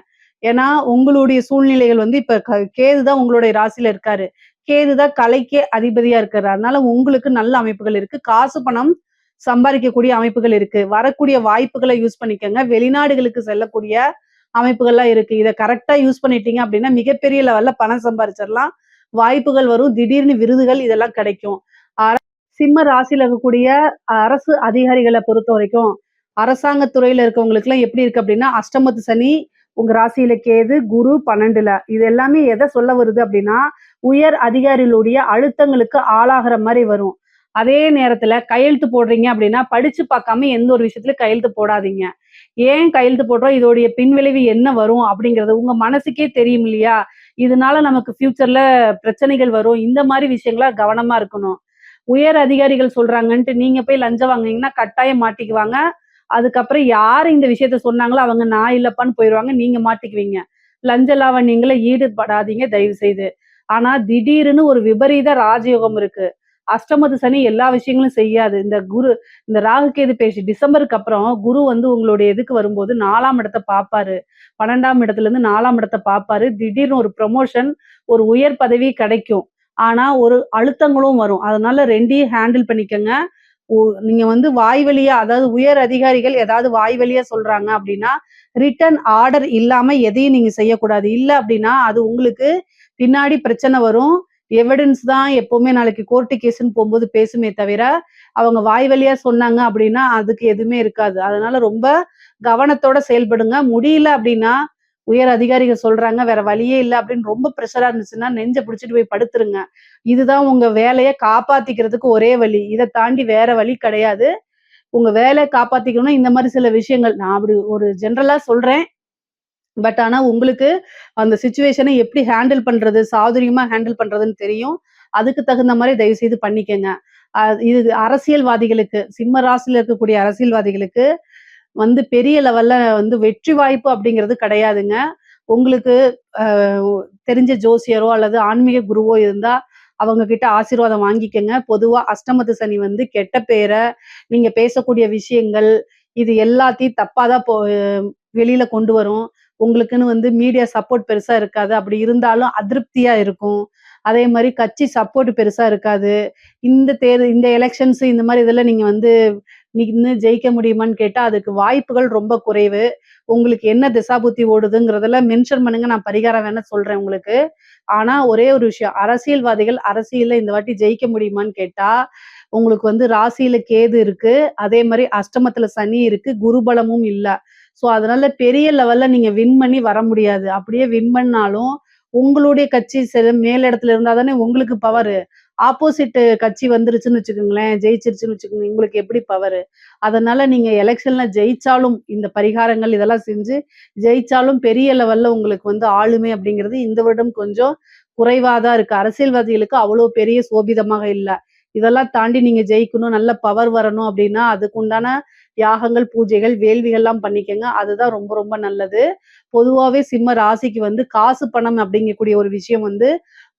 [SPEAKER 1] ஏன்னா உங்களுடைய சூழ்நிலைகள் வந்து இப்ப கேது தான் உங்களுடைய ராசியில இருக்காரு. கேது தான் கலைக்கே அதிபதியா இருக்காரு. அதனால உங்களுக்கு நல்ல அமைப்புகள் இருக்கு. காசு, பணம் சம்பாரிக்கக்கூடிய அமைப்புகள் இருக்கு. வரக்கூடிய வாய்ப்புகள யூஸ் பண்ணிக்கங்க. வெளிநாடுகளுக்கு செல்லக்கூடிய அமைப்புகள்லாம் இருக்கு. இத கரெக்ட்டா யூஸ் பண்ணிட்டீங்க அப்டின்னா, மிகப்பெரிய லெவல்ல பணம் சம்பாரிச்சிரலாம். வாய்ப்புகள் வரும். திடீர்னு விருதுகள் இதெல்லாம் கிடைக்கும். சிம்ம ராசியில இருக்கக்கூடிய அரசு அதிகாரிகள பொறுத்தவரைக்கும், அரசாங்க துறையில இருக்கவங்களுக்குலாம் எப்படி இருக்கு அப்டின்னா, அஷ்டமத்து சனி, உங்க ராசியில கேது, குரு 12ல. இது எல்லாமே எத சொல்ல வருது அப்டின்னா, உயர் அதிகாரிகளுடைய அழுத்தங்களுக்கு ஆளாகுற மாரி வரும். அதே நேரத்துல கையெழுத்து போடுறீங்க அப்டின்னா, படிச்சு பார்க்காம எந்த ஒரு விஷயத்துலயும் கையெழுத்து போடாதீங்க. ஏன் கையெழுத்து போடுறோம்? இதோடைய பின்விளைவு என்ன வரும்? அப்படிங்கிறது உங்க மனசுக்கே தெரியும் இல்லையா? இதனால நமக்கு ஃபியூச்சர்ல பிரச்சனைகள் வரும். இந்த மாரி விஷயங்கள கவனமா இருக்கணும். உயர் அதிகாரிகள் சொல்றாங்கன்ட்டு நீங்க போய் லஞ்சம் வாங்குனீங்கன்னா கட்டாயம் மாட்டிக்குவாங்க. அதுக்கப்புறம் யாரு இந்த விஷயத்த சொன்னாங்களோ அவங்க நான் இல்லப்பான்னு போயிருவாங்க. நீங்க மாட்டிக்குவீங்க. லஞ்ச லாவண்யங்கள்ல ஈடுபடாதீங்க தயவு செய்து. ஆனா திடீர்னு ஒரு விபரீத ராஜயோகம் இருக்கு. அஷ்டமத்து சனி எல்லா விஷயங்களும் செய்யாது. இந்த ராகு கேது பேச்சு டிசம்பருக்கு அப்புறம் குரு வந்து உங்களுடைய இதுக்கு வரும்போது 4ஆம் இடத்த பார்ப்பாரு. 12ஆம் இடத்துலருந்து 4ஆம் இடத்த பார்ப்பாரு. திடீர்னு ஒரு ப்ரமோஷன், ஒரு உயர் பதவி கிடைக்கும். ஆனா ஒரு அழுத்தங்களும் வரும். அதனால 2யும் ஹேண்டில் பண்ணிக்கங்க. ஓ நீங்க வந்து வாய் வழியா அதாவது உயர் அதிகாரிகள் ஏதாவது வாய் வழியா சொல்றாங்க அப்டின்னா, ரிட்டர்ன் ஆர்டர் இல்லாம எதையும் நீங்க செய்யக்கூடாது. இல்ல அப்டின்னா, அது உங்களுக்கு பின்னாடி பிரச்சனை வரும். எவிடன்ஸ் தான் எப்பவுமே நாளைக்கு கோர்ட் கேஸ்ன்னு போம்போது பேசுமே தவிர, அவங்க வாய் வழியா சொன்னாங்க அப்டின்னா, அதுக்கு எதுவுமே இருக்காது. அதனால ரொம்ப கவனத்தோட செயல்படுங்க. முடியல அப்டின்னா, உயர் அதிகாரிகள் சொல்றாங்க, வேற வழியே இல்ல அப்டின்னு ரொம்ப பிரஷரா இருந்துச்சுன்னா, நெஞ்ச பிடிச்சுட்டு போய் படுத்துருங்க. இதுதான் உங்க வேலைய காப்பாத்திக்கிறதுக்கு ஒரே வழி. இத தாண்டி வேற வழி கிடையாது. உங்க வேலைய காப்பாத்திக்கணும்னா, இந்த மாரி சில விஷயங்கள் நான் அப்படி ஒரு ஜெனரலா சொல்றேன். பட் ஆனா உங்களுக்கு அந்த சிச்சுவேஷன எப்படி ஹேண்டில் பண்றது, சாதுரியமா ஹேண்டில் பண்றதுன்னு தெரியும். அதுக்கு தகுந்த மாரி தயவு செய்து பண்ணிக்கங்க. அ இது அரசியல்வாதிகளுக்கு, சிம்ம ராசியில இருக்கக்கூடிய அரசியல்வாதிகளுக்கு வந்து பெரிய லெவல்ல வந்து வெற்றி வாய்ப்பு அப்படிங்கிறது கிடையாதுங்க. உங்களுக்கு அ தெரிஞ்ச ஜோசியரோ அல்லது ஆன்மீக குருவோ இருந்தா, அவங்க கிட்ட ஆசீர்வாதம் வாங்கிக்கங்க. பொதுவா அஷ்டமத்து சனி வந்து கெட்ட பேர, நீங்க பேசக்கூடிய விஷயங்கள், இது எல்லாத்தையும் தப்பா தான் வெளியில கொண்டு வரும். உங்களுக்குன்னு வந்து மீடியா சப்போர்ட் பெருசா இருக்காது. அப்படி இருந்தாலும் அதிருப்தியா இருக்கும். அதே மாரி கட்சி சப்போர்ட் பெருசா இருக்காது. இந்த எலக்ஷன்ஸ் இந்த மாரி இதுல நீங்க வந்து நின்னு ஜெயிக்க முடியுமான்னு கேட்டா, அதுக்கு வாய்ப்புகள் ரொம்ப குறைவு. உங்களுக்கு என்ன திசாபுத்தி ஓடுதுங்கிறதெல்லாம் மென்ஷன் பண்ணுங்க. நான் பரிகாரம் வேணா சொல்றேன் உங்களுக்கு. ஆனா ஒரே ஒரு விஷயம், அரசியல்வாதிகள் அரசியல்ல இந்த வாட்டி ஜெயிக்க முடியுமான்னு கேட்டா, உங்களுக்கு வந்து ராசியில கேது இருக்கு. அதே மாரி அஷ்டமத்துல சனி இருக்கு. குரு பலமும் இல்ல. ஸோ அதனால பெரிய லெவல்ல நீங்க வின் பண்ணி வர முடியாது. அப்படியே வின் பண்ணாலும், உங்களுடைய கட்சி மேல் இடத்துல இருந்தா தானே உங்களுக்கு பவரு. ஆப்போசிட் கட்சி வந்துருச்சுன்னு வச்சுக்கோங்களேன், ஜெயிச்சிருச்சுன்னு வச்சுக்கோங்க, உங்களுக்கு எப்படி பவரு? அதனால நீங்க எலக்ஷன்ல ஜெயிச்சாலும், இந்த பரிகாரங்கள் இதெல்லாம் செஞ்சு ஜெயிச்சாலும் பெரிய லெவல்ல உங்களுக்கு வந்து ஆளுமை அப்படிங்கிறது இந்த வருடம் கொஞ்சம் குறைவா தான் இருக்கு. அரசியல்வாதிகளுக்கு அவ்வளோ பெரிய சோபிதமாக இல்ல. இதெல்லாம் தாண்டி நீங்க ஜெயிக்கணும், நல்ல பவர் வரணும் அப்படின்னா, அதுக்குண்டான யாகங்கள், பூஜைகள், வேள்விகள்லாம் பண்ணிக்கங்க. அதுதான் ரொம்ப ரொம்ப நல்லது. பொதுவாவே சிம்ம ராசிக்கு வந்து காசு, பணம் அப்படிங்கக்கூடிய ஒரு விஷயம் வந்து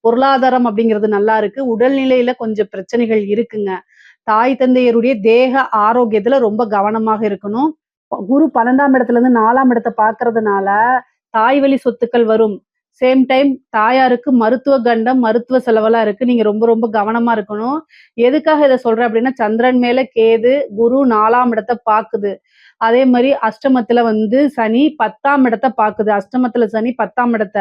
[SPEAKER 1] பொருளாதாரம் அப்படிங்கிறது நல்லா இருக்கு. உடல்நிலையில கொஞ்சம் பிரச்சனைகள் இருக்குங்க. தாய் தந்தையருடைய தேக ஆரோக்கியத்துல ரொம்ப கவனமாக இருக்கணும். குரு 12ஆம் இடத்துலருந்து 4ஆம் இடத்த பார்க்கறதுனால, தாய் வழி சொத்துக்கள் வரும். சேம் டைம் தாயாருக்கு மருத்துவ கண்டம், மருத்துவ செலவெல்லாம் இருக்கு. நீங்க ரொம்ப ரொம்ப கவனமா இருக்கணும். எதுக்காக இத சொல்றேன் அப்டின்னா, சந்திரன் மேல கேது, குரு 4ஆம் இடத்த பாக்குது. அதே மாரி அஷ்டமத்துல வந்து சனி 10ஆம் இடத்த பாக்குது. அஷ்டமத்துல சனி 10ஆம் இடத்த,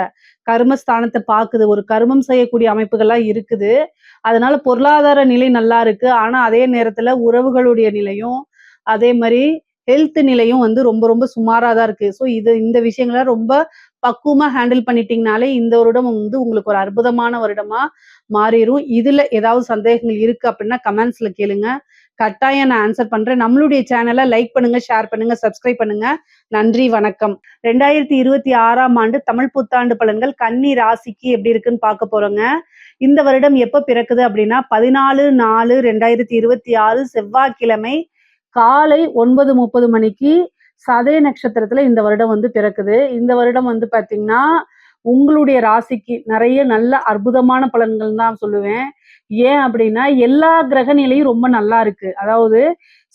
[SPEAKER 1] கர்மஸ்தானத்த பாக்குது. ஒரு கர்மம் செய்யக்கூடிய அமைப்புகள்லாம் இருக்குது. அதனால பொருளாதார நிலை நல்லா இருக்கு. ஆனா, அதே நேரத்துல உறவுகளுடைய நிலையும், அதே மாரி ஹெல்த் நிலையும் வந்து ரொம்ப ரொம்ப சுமாரா தான் இருக்கு. ஸோ இந்த விஷயங்கள ரொம்ப பக்குவமா ஹேண்டில் பண்ணிட்டீங்கனாலே, இந்த வருடம் வந்து உங்களுக்கு ஒரு அற்புதமான வருடமா மாறிரும். இதுல ஏதாவது சந்தேகங்கள் இருக்கு அப்டின்னா கமெண்ட்ஸ்ல கேளுங்க. கட்டாயம் நான் ஆன்சர் பண்றேன். நம்மளுடைய சேனல லைக் பண்ணுங்க, ஷேர் பண்ணுங்க, சப்ஸ்கிரைப் பண்ணுங்க. நன்றி, வணக்கம். 2026ஆம் ஆண்டு தமிழ் புத்தாண்டு பலன்கள் கன்னி ராசிக்கு எப்படி இருக்குன்னு பார்க்க போறோங்க. இந்த வருடம் எப்ப பிறக்குது அப்டின்னா 14/4/2026 செவ்வாய்க்கிழமை காலை 9:30 மணிக்கு சதய நட்சத்திரத்துல இந்த வருடம் வந்து பிறக்குது. இந்த வருடம் வந்து பார்த்தீங்கன்னா, உங்களுடைய ராசிக்கு நெறைய நல்ல அற்புதமான பலன்கள் தான் சொல்லுவேன். ஏன் அப்டின்னா, எல்லா கிரக நிலையும் ரொம்ப நல்லா இருக்கு. அதாவது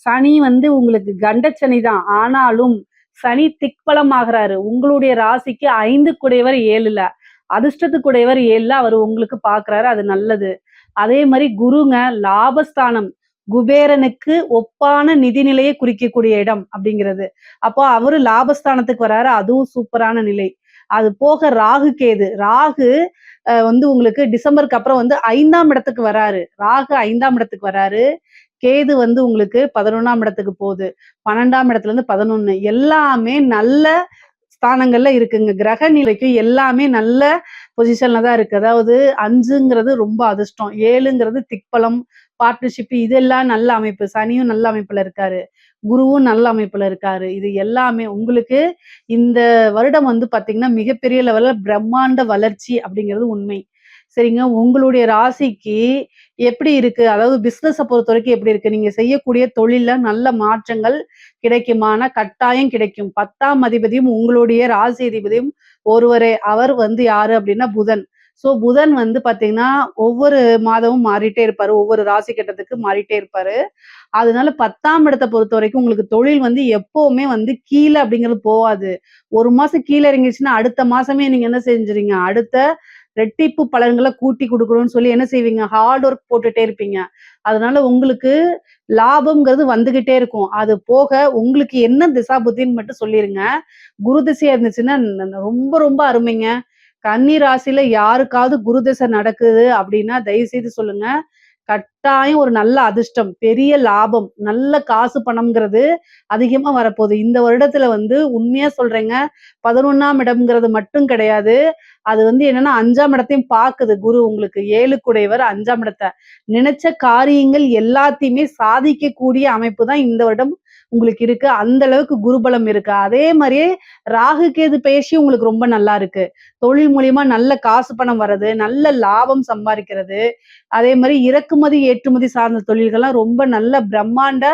[SPEAKER 1] சனி வந்து உங்களுக்கு கண்டச்சனி தான். ஆனாலும் சனி திக்பலம் ஆகிறாரு. உங்களுடைய ராசிக்கு 5 குடையவர் 7ல, அதிர்ஷ்டத்துக்கு குடையவர் 7ல அவர் உங்களுக்கு பார்க்குறாரு. அது நல்லது. அதே மாதிரி குருங்க லாபஸ்தானம், குபேரனுக்கு ஒப்பான நிதிநிலையை குறிக்கக்கூடிய இடம் அப்படிங்கிறது. அப்போ அவரு லாபஸ்தானத்துக்கு வராரு. அதுவும் சூப்பரான நிலை. அது போக ராகு கேது. ராகு வந்து உங்களுக்கு டிசம்பருக்கு அப்புறம் வந்து 5ஆம் இடத்துக்கு வராரு. ராகு 5ஆம் இடத்துக்கு வராரு. கேது வந்து உங்களுக்கு 11ஆம் இடத்துக்கு போகுது. 12ஆம் இடத்துல இருந்து 11 எல்லாமே நல்ல ஸ்தானங்கள்ல இருக்குங்க. கிரக நிலைக்கு எல்லாமே நல்ல பொசிஷன்ல தான் இருக்கு. அதாவது 5ங்கிறது ரொம்ப அதிர்ஷ்டம், 7ங்கிறது திக்பலம், பார்ட்னர்ஷிப் இதெல்லாம் நல்ல அமைப்பு. சனியும் நல்ல அமைப்புல இருக்காரு, குருவும் நல்ல அமைப்புல இருக்காரு. இது எல்லாமே உங்களுக்கு இந்த வருடம் வந்து பாத்தீங்கன்னா மிகப்பெரிய லெவல்ல பிரம்மாண்ட வளர்ச்சி அப்படிங்கிறது உண்மை. சரிங்க. உங்களுடைய ராசிக்கு எப்படி இருக்கு? அதாவது பிசினஸ பொறுத்தவரைக்கும் எப்படி இருக்கு? நீங்க செய்யக்கூடிய தொழில்ல நல்ல மாற்றங்கள் கிடைக்குமானா, கட்டாயம் கிடைக்கும். 10ஆம் அதிபதியும் உங்களுடைய ராசி அதிபதியும் ஒருவரே. அவர் வந்து யாரு அப்படின்னா புதன். புதன் வந்து பாத்தீங்கன்னா, ஒவ்வொரு மாதமும் மாறிட்டே இருப்பாரு. ஒவ்வொரு ராசி கட்டத்துக்கு மாறிட்டே இருப்பாரு. அதனால 10ஆம் இடத்த பொறுத்தவரைக்கும் உங்களுக்கு தொழில் வந்து எப்பவுமே வந்து கீழ அப்படிங்கிறது போவாது. 1 மாசம் கீழ இறங்கிருச்சுன்னா, அடுத்த மாசமே நீங்க என்ன செஞ்சுறீங்க? அடுத்த ரெட்டிப்பு பலன்கள கூட்டி குடுக்கணும்னு சொல்லி என்ன செய்வீங்க? ஹார்ட் ஒர்க் போட்டுட்டே இருப்பீங்க. அதனால உங்களுக்கு லாபம்ங்கிறது வந்துகிட்டே இருக்கும். அது போக உங்களுக்கு என்ன திசா புத்தின்னு மட்டும் சொல்லிருங்க. குரு திசையா இருந்துச்சுன்னா ரொம்ப ரொம்ப அருமைங்க. கன்னி ராசியில யாருக்காவது குரு திசை நடக்குது அப்படின்னா, தயவு செய்து சொல்லுங்க. கட்டாயம் ஒரு நல்ல அதிர்ஷ்டம், பெரிய லாபம், நல்ல காசு பணம்ங்கிறது அதிகமா வரப்போகுது. இந்த வருடத்துல வந்து உண்மையா சொல்றேங்க, 11ஆம் இடம்ங்கிறது மட்டும் கிடையாது. அது வந்து என்னன்னா 5ஆம் இடத்தையும் பாக்குது குரு உங்களுக்கு. 7 குடையவர் 5ஆம் இடத்த. நினைச்ச காரியங்கள் எல்லாத்தையுமே சாதிக்கக்கூடிய அமைப்பு தான் இந்த வருடம் உங்களுக்கு இருக்கு. அந்த அளவுக்கு குருபலம் இருக்கு. அதே மாதிரியே ராகு கேது பெயர்ச்சி உங்களுக்கு ரொம்ப நல்லா இருக்கு. தொழில் மூலியமா நல்ல காசு பணம் வர்றது, நல்ல லாபம் சம்பாதிக்கிறது. அதே மாதிரி இறக்குமதி ஏற்றுமதி சார்ந்த தொழில்கள்லாம் ரொம்ப நல்ல பிரம்மாண்ட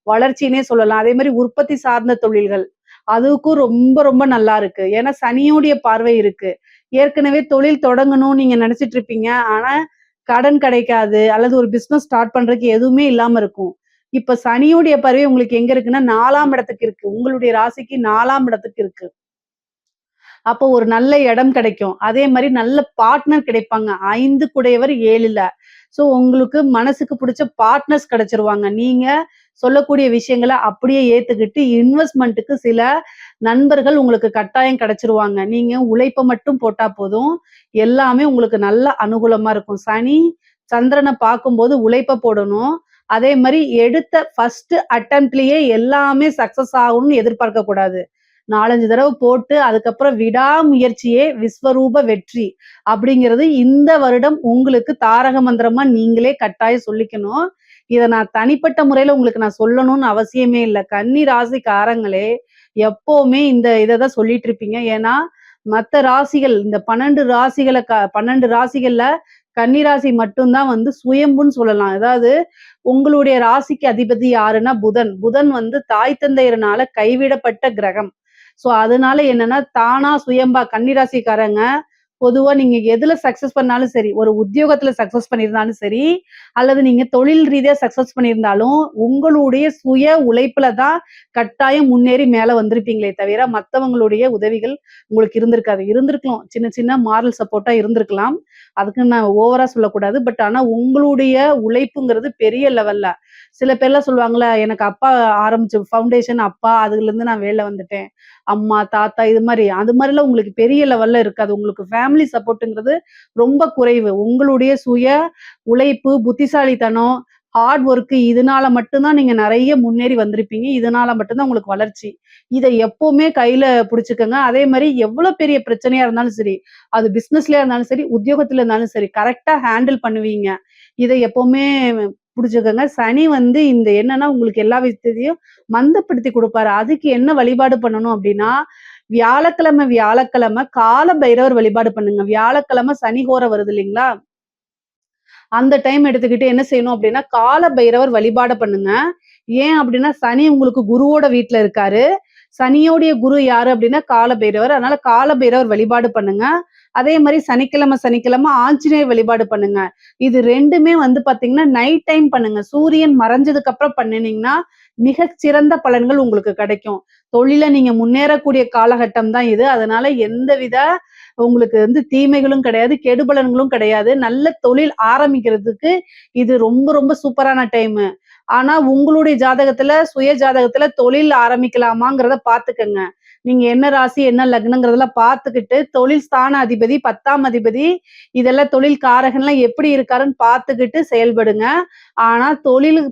[SPEAKER 1] வளர்ச்சின்னே சொல்லலாம். அதே மாதிரி உற்பத்தி சார்ந்த தொழில்கள் அதுக்கும் ரொம்ப ரொம்ப நல்லா இருக்கு. ஏன்னா சனியோடைய பார்வை இருக்கு. ஏற்கனவே தொழில் தொடங்கணும்னு நீங்க நினைச்சிட்டு இருப்பீங்க. ஆனா கடன் கிடைக்காது அல்லது ஒரு பிசினஸ் ஸ்டார்ட் பண்றதுக்கு எதுவுமே இல்லாம இருக்கும். இப்ப சனியுடைய பார்வை உங்களுக்கு எங்க இருக்குன்னா 4ஆம் இடத்துக்கு இருக்கு. உங்களுடைய ராசிக்கு 4ஆம் இடத்துக்கு இருக்கு. அப்போ ஒரு நல்ல இடம் கிடைக்கும். அதே மாதிரி நல்ல பார்ட்னர் கிடைப்பாங்க. 5 குடையவர் 7ல. உங்களுக்கு மனசுக்கு பிடிச்ச பார்ட்னர்ஸ் கிடைச்சிருவாங்க. நீங்க சொல்லக்கூடிய விஷயங்கள அப்படியே ஏத்துக்கிட்டு இன்வெஸ்ட்மென்ட்க்கு சில நண்பர்கள் உங்களுக்கு கட்டாயம் கிடைச்சிருவாங்க. நீங்க உழைப்ப மட்டும் போட்டா போதும். எல்லாமே உங்களுக்கு நல்ல அனுகூலமா இருக்கும். சனி, சந்திரன பார்க்கும்போது உழைப்ப போடணும். அதே மாரி எடுத்த ஃபர்ஸ்ட் அட்டெம்ப்ட்லயே எல்லாமே சக்சஸ் ஆகணும்னு எதிர்பார்க்க கூடாது. 4, 5 தடவ போட்டு அதுக்கப்புறம் விடாமுயற்சியே விஸ்வரூப வெற்றி அப்படிங்கிறது இந்த வருடம் உங்களுக்கு தாரக மந்திரமா நீங்களே கட்டாயம் சொல்லிக்கணும். இத நான் தனிப்பட்ட முறையில உங்களுக்கு நான் சொல்லணும்னு அவசியமே இல்ல. கன்னி ராசிக்காரங்களே எப்பவுமே இந்த இததான் சொல்லிட்டு இருப்பீங்க. ஏன்னா, மத்த ராசிகள் இந்த 12 ராசிகள்ல கன்னி ராசி மட்டும் தான் வந்து சுயம்புன்னு சொல்லலாம். அதாவது உங்களுடைய ராசிக்கு அதிபதி யாருன்னா புதன். புதன் வந்து தாய் தந்தையர்னால கைவிடப்பட்ட கிரகம். அதனால என்னன்னா, தானா சுயம்பா கன்னிராசிக்காரங்க பொதுவா நீங்க எதுல சக்சஸ் பண்ணாலும் சரி, ஒரு உத்தியோகத்துல சக்சஸ் பண்ணியிருந்தாலும் சரி, அல்லது நீங்க தொழில் ரீதியா சக்சஸ் பண்ணியிருந்தாலும், உங்களுடைய சுய உழைப்புல தான் கட்டாயம் முன்னேறி மேல வந்திருப்பீங்களே தவிர, மத்தவங்களுடைய உதவிகள் உங்களுக்கு இருந்திருக்காது. இருந்திருக்கலாம். சின்ன சின்ன மாரல் சப்போர்ட்டா இருந்திருக்கலாம். அதுக்கு நான் ஓவரா சொல்லக்கூடாது. ஆனா உங்களுடைய உழைப்புங்கிறது பெரிய லெவல்ல. சில பேர்லாம் சொல்லுவாங்கல்ல, எனக்கு அப்பா ஆரம்பிச்ச ஃபவுண்டேஷன் அப்பா, அதுலருந்து நான் வெளில வந்துட்டேன். அம்மா, தாத்தா இது மாரி. அது மாரிலாம் உங்களுக்கு பெரிய லெவல்ல இருக்காது. உங்களுக்கு ஃபேமிலி சப்போர்ட்ங்கிறது ரொம்ப குறைவு. உங்களுடைய சுய உழைப்பு, புத்திசாலித்தனம், ஹார்ட் ஒர்க் இதனால மட்டும் தான் நீங்க நெறைய முன்னேறி வந்திருப்பீங்க. இதனால மட்டும் தான் உங்களுக்கு வளர்ச்சி. இத எப்பவுமே கையில புடிச்சுக்கங்க. அதே மாரி எவ்வளோ பெரிய பிரச்சனையா இருந்தாலும் சரி, அது பிசினஸ்லயா இருந்தாலும் சரி, உத்தியோகத்துல இருந்தாலும் சரி, கரெக்ட்டா ஹேண்டில் பண்ணுவீங்க. இத எப்பவுமே புடிச்சுக்கங்க. சனி வந்து இந்த என்னன்னா உங்களுக்கு எல்லா விஷயத்தையும் மந்தப்படுத்தி குடுப்பாரு. அதுக்கு என்ன வழிபாடு பண்ணணும் அப்டின்னா, வியாழக்கிழமை கால பைரவர் வழிபாடு பண்ணுங்க. வியாழக்கிழமை சனி ஹோரை வருது இல்லைங்களா? அந்த டைம் எடுத்துக்கிட்டு என்ன செய்யணும் அப்டின்னா, கால பைரவர் வழிபாடு பண்ணுங்க. ஏன் அப்டின்னா, சனி உங்களுக்கு குருவோட வீட்ல இருக்காரு. சனியோடைய குரு யாரு அப்டின்னா கால பைரவர். அதனால கால பைரவர் வழிபாடு பண்ணுங்க. அதே மாரி சனிக்கிழமை ஆஞ்சநேயர் வழிபாடு பண்ணுங்க. இது 2மே வந்து பாத்தீங்கன்னா, நைட் டைம் பண்ணுங்க. சூரியன் மறைஞ்சதுக்கு அப்புறம் பண்ணுனீங்கன்னா, மிகச்சிறந்த பலன்கள் உங்களுக்கு கிடைக்கும். தொழில நீங்க முன்னேறக்கூடிய காலகட்டம் தான் இது. அதனால எந்தவித உங்களுக்கு வந்து தீமைகளும் கிடையாது, கெடுபலன்களும் கிடையாது. நல்ல தொழில் ஆரம்பிக்கிறதுக்கு இது ரொம்ப ரொம்ப சூப்பரான டைமு. ஆனா உங்களுடைய ஜாதகத்துல, சுய ஜாதகத்துல தொழில் ஆரம்பிக்கலாமாங்கிறத பார்த்துக்கங்க. நீங்க என்ன ராசி, என்ன லக்னங்கிறதெல்லாம் பார்த்துக்கிட்டு, தொழில் ஸ்தான அதிபதி, 10ஆம் அதிபதி, இதெல்லாம் தொழில் காரகன்லாம் எப்படி இருக்காருன்னு பார்த்துக்கிட்டு செயல்படுங்க. ஆனா தொழிலுக்கு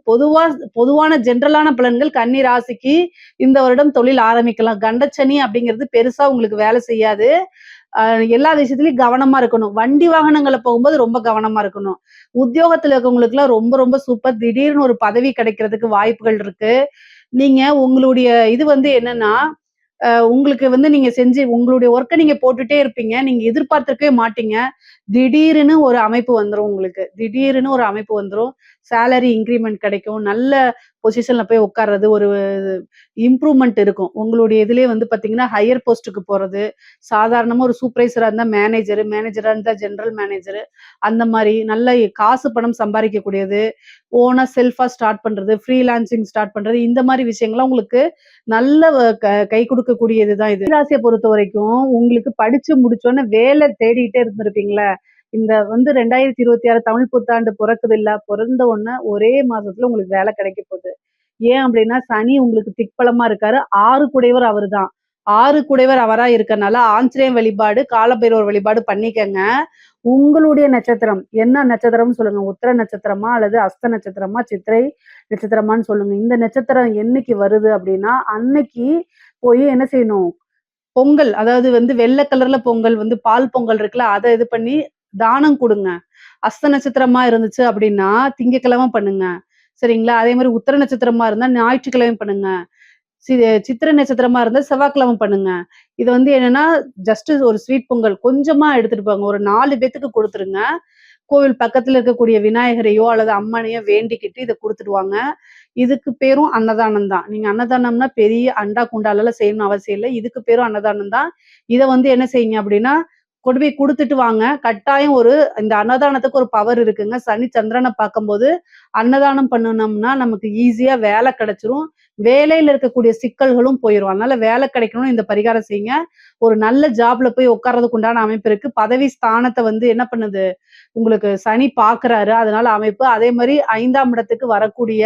[SPEAKER 1] பொதுவான ஜென்ரலான பலன்கள் கன்னி ராசிக்கு இந்த வருடம் தொழில் ஆரம்பிக்கலாம். கண்டச்சனி அப்படிங்கிறது பெருசா உங்களுக்கு வேலை செய்யாது. எல்லா விஷயத்துலயும் கவனமா இருக்கணும். வண்டி வாகனங்கள்ல போகும்போது ரொம்ப கவனமா இருக்கணும். உத்தியோகத்துல இருக்கவங்களுக்குலாம் ரொம்ப ரொம்ப சூப்பர். திடீர்னு ஒரு பதவி கிடைக்கிறதுக்கு வாய்ப்புகள் இருக்கு. நீங்க உங்களுடைய இது வந்து என்னன்னா, உங்களுக்கு வந்து நீங்க செஞ்சு உங்களுடைய ஒர்க்க நீங்க போட்டுட்டே இருப்பீங்க. நீங்க எதிர்பார்த்திருக்கவே மாட்டீங்க. திடீர்னு ஒரு அமைப்பு வந்துரும் உங்களுக்கு. திடீர்னு ஒரு அமைப்பு வந்துரும். சேலரி இன்கிரிமென்ட் கிடைக்கும். நல்ல பொசிஷன்ல போய் உட்கார்றது, ஒரு இம்ப்ரூவ்மென்ட் இருக்கும். உங்களுடைய இதுலயே வந்து பார்த்தீங்கன்னா, ஹையர் போஸ்ட்க்கு போறது, சாதாரணமா ஒரு சூப்பர்வைசரா இருந்தா மேனேஜரு, மேனேஜரா இருந்தா ஜெனரல் மேனேஜரு, அந்த மாரி நல்ல காசு பணம் சம்பாரிக்கக்கூடியது, ஓனா செல்ஃபா ஸ்டார்ட் பண்றது, ஃப்ரீலான்சிங் ஸ்டார்ட் பண்றது, இந்த மாரி விஷயங்கள்லாம் உங்களுக்கு நல்ல கை குடுக்கக்கூடியது தான் இது. ராசிய பொறுத்தவரைக்கும் உங்களுக்கு படிச்சு முடிச்சோனே வேலை தேடிட்டே இருந்திருப்பீங்கல்ல, இந்த வந்து 2026 தமிழ் புத்தாண்டு பொறக்குதுல்ல, பொறந்த உடனே ஒரே மாசத்துல உங்களுக்கு வேலை கிடைக்க போகுது. ஏன் அப்படின்னா, சனி உங்களுக்கு திக்பலமா இருக்காரு. 6 குடையவர் அவருதான். 6 குடையவர் அவரா இருக்கனால, ஆஞ்சநேயர் வழிபாடு, காலபைரவர் வழிபாடு பண்ணிக்கங்க. உங்களுடைய நட்சத்திரம், என்ன நட்சத்திரம்னு சொல்லுங்க. உத்திர நட்சத்திரமா? அல்லது அஸ்த நட்சத்திரமா? சித்திரை நட்சத்திரமான்னு சொல்லுங்க. இந்த நட்சத்திரம் என்னைக்கு வருது அப்படின்னா, அன்னைக்கு போய் என்ன செய்யணும்? பொங்கல், அதாவது வந்து வெள்ளை கலர்ல பொங்கல் வந்து பால் பொங்கல் இருக்குல்ல, அத இது பண்ணி தானம் குடுங்க. அஸ்த நட்சத்திரமா இருந்துச்சு அப்படின்னா, திங்கட்கிழமை பண்ணுங்க. சரிங்களா? அதே மாரி உத்திர நட்சத்திரமா இருந்தா ஞாயிற்றுக்கிழமை பண்ணுங்க. சி சித்திரை நட்சத்திரமா இருந்தா செவ்வாய்க்கிழமை பண்ணுங்க. இது வந்து என்னன்னா, ஜஸ்ட் ஒரு ஸ்வீட் பொங்கல் கொஞ்சமா எடுத்துட்டு போங்க. ஒரு 4 பேத்துக்கு குடுத்துருங்க. கோவில் பக்கத்துல இருக்கக்கூடிய விநாயகரையோ அல்லது அம்மனையோ வேண்டிக்கிட்டு இத குடுத்துட்டு வாங்க. இதுக்கு பேரும் அன்னதானம் தான். நீங்க அன்னதானம்னா பெரிய அண்டா குண்டாலலாம் செய்யணும்னு அவசியம் இல்ல. இதுக்கு பேரும் அன்னதானம் தான். இத வந்து என்ன செய்யுங்க அப்படின்னா, கொண்டு போய் குடுத்துட்டு வாங்க. கட்டாயம் இந்த அன்னதானத்துக்கு ஒரு பவர் இருக்குங்க. சனி, சந்திரன பார்க்கும்போது அன்னதானம் பண்ணுனோம்னா நமக்கு ஈஸியா வேலை கிடைச்சிரும். வேலையில இருக்கக்கூடிய சிக்கல்களும் போயிரும். அதனால வேலை கிடைக்கணும்னு இந்த பரிகாரம் செய்யுங்க. ஒரு நல்ல ஜாப்ல போய் உட்கார்றதுக்கு உண்டான அமைப்பு இருக்கு. பதவி ஸ்தானத்த வந்து என்ன பண்ணுது? உங்களுக்கு சனி பார்க்குறாரு. அதனால அமைப்பு. அதே மாரி 5ஆம் இடத்துக்கு வரக்கூடிய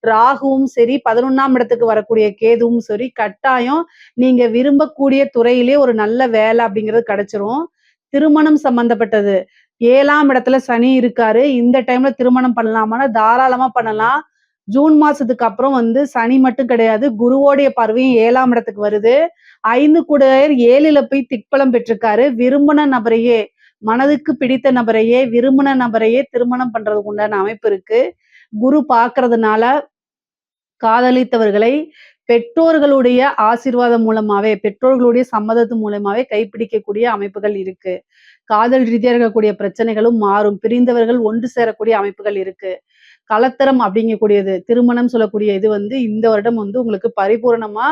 [SPEAKER 1] ராகுவும் சரி, 11ஆம் இடத்துக்கு வரக்கூடிய கேதுவும் சரி, கட்டாயம் நீங்க விரும்பக்கூடிய துறையிலே ஒரு நல்ல வேலை அப்படிங்கிறது கிடைச்சிரும். திருமணம் சம்பந்தப்பட்டது. 7ஆம் இடத்துல சனி இருக்காரு. இந்த டைம்ல திருமணம் பண்ணலாமான்னா, தாராளமா பண்ணலாம். ஜூன் மாசத்துக்கு அப்புறம் வந்து சனி மட்டும் கிடையாது. குருவோடைய பார்வையும் 7ஆம் இடத்துக்கு வருது. 5 கூடையர் 7ல போய் திக்பலம் பெற்றிருக்காரு. விரும்புன நபரையே, மனதுக்கு பிடித்த நபரையே, விரும்புன நபரையே திருமணம் பண்றதுக்கு உண்டான அமைப்பு இருக்கு. குரு பார்க்கறதுனால காதலித்தவர்களை பெற்றோர்களுடைய ஆசீர்வாதம் மூலமாவே, பெற்றோர்களுடைய சம்மதத்து மூலமாவே கைப்பிடிக்கக்கூடிய அமைப்புகள் இருக்கு. காதல் ரீதியா இருக்கக்கூடிய பிரச்சனைகளும் மாறும். பிரிந்தவர்கள் ஒன்று சேரக்கூடிய அமைப்புகள் இருக்கு. கலத்தரம் அப்படிங்கக்கூடியது, திருமணம் சொல்லக்கூடிய இது வந்து இந்த வருடம் வந்து உங்களுக்கு பரிபூரணமா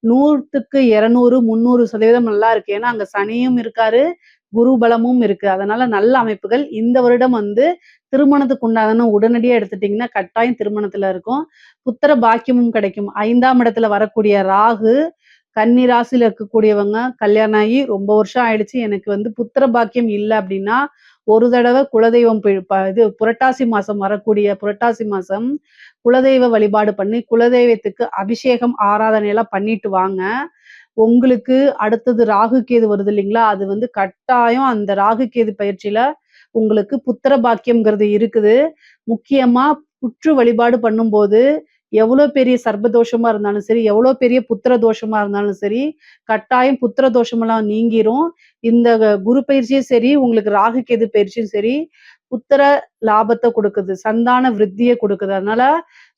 [SPEAKER 1] 100க்கு 200, 300% நல்லா இருக்கு. ஏன்னா, அங்க சனியும் இருக்காரு, குரு பலமும் இருக்கு. அதனால நல்ல அமைப்புகள். இந்த வருடம் வந்து திருமணத்துக்கு உண்டான உடனடியா எடுத்துட்டீங்கன்னா, கட்டாயம் திருமணத்துல இருக்கும். புத்திர பாக்கியமும் கிடைக்கும். 5ஆம் இடத்துல வரக்கூடிய ராகு, கன்னி ராசியில இருக்கக்கூடியவங்க கல்யாணம் ஆகி ரொம்ப வருஷம் ஆயிடுச்சு. எனக்கு வந்து புத்திர பாக்கியம் இல்ல அப்டின்னா, ஒரு தடவ குலதெய்வம் இது புரட்டாசி மாசம் வரக்கூடிய புரட்டாசி மாசம் குலதெய்வ வழிபாடு பண்ணி, குலதெய்வத்துக்கு அபிஷேகம், ஆராதனை எல்லாம் பண்ணிட்டு வாங்க. உங்களுக்கு அடுத்தது ராகு, கேது வருது இல்லைங்களா? அது வந்து கட்டாயம் அந்த ராகு, கேது பயிற்சியில உங்களுக்கு புத்திர பாக்கியம்ங்கிறது இருக்குது. முக்கியமா புற்று வழிபாடு பண்ணும்போது, எவ்வளோ பெரிய சர்ப்ப தோஷமா இருந்தாலும் சரி, எவ்வளோ பெரிய புத்திர தோஷமா இருந்தாலும் சரி, கட்டாயம் புத்திர தோஷமெல்லாம் நீங்கிரும். இந்த குரு பயிற்சியும் சரி, உங்களுக்கு ராகு, கேது பயிற்சியும் சரி, புத்திர லாபத்த குடுக்குது. சந்தான விருத்திய குடுக்குது. அதனால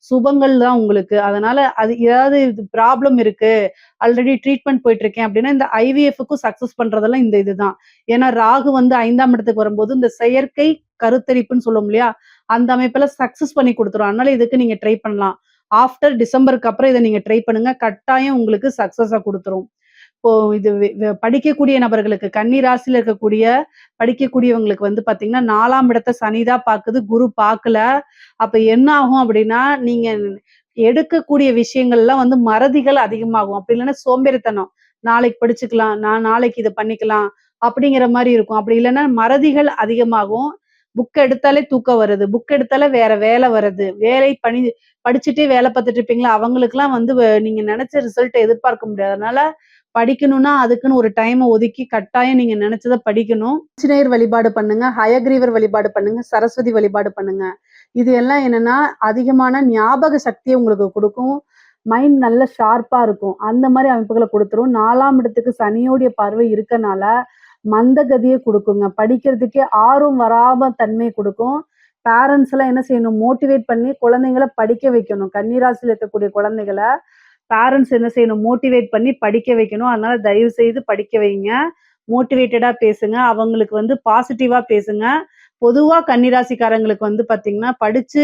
[SPEAKER 1] சுபங்கள் தான் உங்களுக்கு. அதனால அது ஏதாவது ப்ராப்ளம் இருக்கு, ஆல்ரெடி ட்ரீட்மெண்ட் போயிட்டு இருக்கேன் அப்படின்னா, இந்த ஐவிஎஃப்க்கும் சக்சஸ் பண்றதெல்லாம் இந்த இதுதான். ஏன்னா ராகு வந்து 5ஆம் இடத்துக்கு வரும்போது, இந்த செயற்கை கருத்தரிப்புன்னு சொல்லுவோம் இல்லையா? அந்த அமைப்பெல்லாம் சக்சஸ் பண்ணி குடுத்துரும். அதனால இதுக்கு நீங்க ட்ரை பண்ணலாம். ஆஃப்டர் டிசம்பருக்கு அப்புறம் இத நீங்க ட்ரை பண்ணுங்க. கட்டாயம் உங்களுக்கு சக்சஸ குடுத்துரும். இப்போ இது படிக்கக்கூடிய நபர்களுக்கு, கன்னி ராசியில இருக்கக்கூடிய படிக்கக்கூடியவங்களுக்கு வந்து பார்த்தீங்கன்னா, 4ஆம் இடத்த சனி தான் பாக்குது, குரு பாக்கல. அப்ப என்ன ஆகும் அப்படின்னா, நீங்க எடுக்கக்கூடிய விஷயங்கள்லாம் வந்து மறதிகள் அதிகமாகும். அப்படி இல்லைன்னா சோம்பேறித்தனம். நாளைக்கு படிச்சுக்கலாம், நான் நாளைக்கு இத பண்ணிக்கலாம் அப்படிங்கிற மாரி இருக்கும். அப்படி இல்லைன்னா மறதிகள் அதிகமாகும். புக் எடுத்தாலே தூக்கம் வருது. புக் எடுத்தாலே வேற வேலை வருது. படிச்சுட்டே வேலை பார்த்துட்டு இருப்பீங்களா, அவங்களுக்கெல்லாம் வந்து நீங்க நெனச்ச ரிசல்ட்ட எதிர்பார்க்க முடியாது. அதனால படிக்கணும்னா, அதுக்குன்னு ஒரு டைம ஒதுக்கி கட்டாயம் நீங்க நெனச்சத படிக்கணும். ஆஞ்சநேயர் வழிபாடு பண்ணுங்க, ஹயக்ரீவர் வழிபாடு பண்ணுங்க, சரஸ்வதி வழிபாடு பண்ணுங்க. இது எல்லாம் என்னன்னா, அதிகமான ஞாபக சக்திய உங்களுக்கு குடுக்கும். மைண்ட் நல்ல ஷார்ப்பா இருக்கும். அந்த மாரி அமைப்புகள குடுத்துரும். 4ஆம் இடத்துக்கு சனியோடைய பார்வை இருக்கனால, மந்தகதிய குடுக்குங்க. படிக்கிறதுக்கே ஆர்வம் வராம தன்மைய குடுக்கும். பேரண்ட்ஸ் எல்லாம் என்ன செய்யணும்? மோட்டிவேட் பண்ணி குழந்தைங்கள படிக்க வைக்கணும். கன்னி ராசியில இருக்கக்கூடிய குழந்தைகள பேரண்ட்ஸ் என்ன செய்யணும்? மோட்டிவேட் பண்ணி படிக்க வைக்கணும். அதனால தயவு செய்து படிக்க வைங்க. மோட்டிவேட்டடா பேசுங்க. அவங்களுக்கு வந்து பாசிட்டிவா பேசுங்க. பொதுவா கன்னிராசிக்காரங்களுக்கு வந்து பார்த்தீங்கன்னா, படிச்சு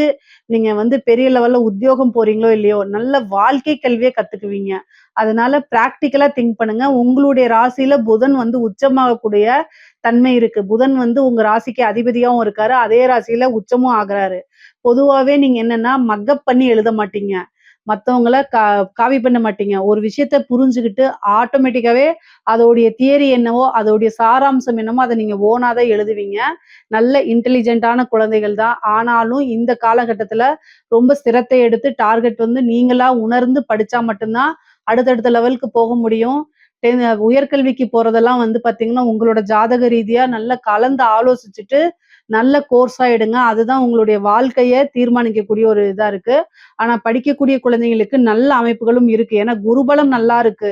[SPEAKER 1] நீங்க வந்து பெரிய லெவல்ல உத்தியோகம் போறீங்களோ இல்லையோ, நல்ல வாழ்க்கை கல்விய கத்துக்குவீங்க. அதனால பிராக்டிகலா திங்க் பண்ணுங்க. உங்களுடைய ராசியில புதன் வந்து உச்சமாகக்கூடிய தன்மை இருக்கு. புதன் வந்து உங்க ராசிக்கு அதிபதியாவும் இருக்காரு. அதே ராசியில உச்சமும் ஆகுறாரு. பொதுவாவே நீங்க என்னன்னா, மக்கப் பண்ணி எழுத மாட்டீங்க. மத்தவங்கள காப்பி பண்ண மாட்டீங்க. ஒரு விஷயத்த புரிஞ்சுகிட்டு ஆட்டோமேட்டிக்காவே அதோடைய தியரி என்னவோ, அதோடைய சாராம்சம் என்னமோ அத நீங்க ஓனா தான் எழுதுவீங்க. நல்ல இன்டெலிஜென்ட்டான குழந்தைகள் தான். ஆனாலும் இந்த காலகட்டத்துல ரொம்ப சிரத்தை எடுத்து டார்கெட் வந்து நீங்களா உணர்ந்து படிச்சா மட்டும் தான் அடுத்தடுத்த லெவலுக்கு போக முடியும். உயர்கல்விக்கு போறதெல்லாம் வந்து பார்த்தீங்கன்னா, உங்களோட ஜாதக ரீதியா நல்லா கலந்து ஆலோசிச்சுட்டு நல்ல கோர்ஸா எடுங்க. அதுதான் உங்களுடைய வாழ்க்கைய தீர்மானிக்கக்கூடிய ஒரு இதா இருக்கு. ஆனா படிக்கக்கூடிய குழந்தைங்களுக்கு நல்ல அமைப்புகளும் இருக்கு. ஏன்னா குருபலம் நல்லா இருக்கு.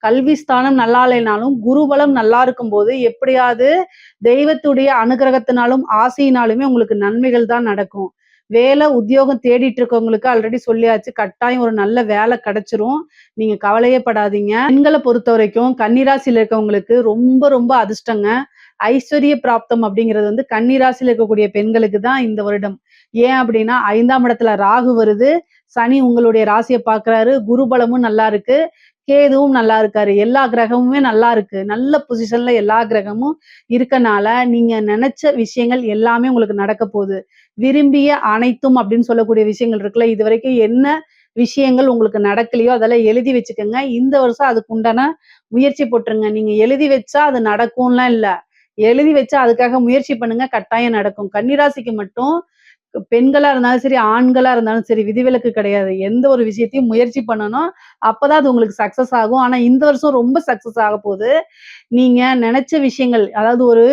[SPEAKER 1] கல்வி ஸ்தானம் நல்லா இல்லைனாலும், குருபலம் நல்லா இருக்கும்போது எப்படியாவது தெய்வத்துடைய அனுகிரகத்தினாலும், ஆசையினாலுமே உங்களுக்கு நன்மைகள் தான் நடக்கும். வேலை, உத்தியோகம் தேடிட்டு இருக்கவங்களுக்கு ஆல்ரெடி சொல்லியாச்சு. கட்டாயம் ஒரு நல்ல வேலை கிடைச்சிரும். நீங்க கவலையே படாதீங்க. பெண்கள பொறுத்தவரைக்கும் கன்னி ராசியில இருக்கவங்களுக்கு ரொம்ப ரொம்ப அதிர்ஷ்டங்க. ஐஸ்வர்ய பிராப்தம் அப்படிங்கிறது வந்து கன்னி ராசியில இருக்கக்கூடிய பெண்களுக்கு தான் இந்த வருடம். ஏன் அப்படின்னா 5ஆம் இடத்துல ராகு வருது. சனி உங்களுடைய ராசிய பார்க்குறாரு. குரு பலமும் நல்லா இருக்கு. கேதுவும் நல்லா இருக்காரு. எல்லா கிரகமுமே நல்லா இருக்கு. நல்ல பொசிஷன்ல எல்லா கிரகமும் இருக்கனால, நீங்க நெனச்ச விஷயங்கள் எல்லாமே உங்களுக்கு நடக்க போகுது. விரும்பிய அனைத்தும் அப்படின்னு சொல்லக்கூடிய விஷயங்கள் இருக்குல்ல, இதுவரைக்கும் என்ன விஷயங்கள் உங்களுக்கு நடக்கலையோ, அதெல்லாம் எழுதி வச்சுக்கங்க. இந்த வருஷம் அதுக்கு உண்டான முயற்சி போட்டுருங்க. நீங்க எழுதி வச்சா அது நடக்கும்லாம் இல்ல. எழுதி வச்சா அதுக்காக முயற்சி பண்ணுங்க. கட்டாயம் நடக்கும். கன்னிராசிக்கு மட்டும் பெண்களா இருந்தாலும் சரி, ஆண்களா இருந்தாலும் சரி, விதிவிலக்கு கிடையாது. எந்த ஒரு விஷயத்தையும் முயற்சி பண்ணணும். அப்பதான் அது உங்களுக்கு சக்சஸ் ஆகும். ஆனா இந்த வருஷம் ரொம்ப சக்சஸ் ஆகப்போது. நீங்க நெனச்ச விஷயங்கள், அதாவது ஒரு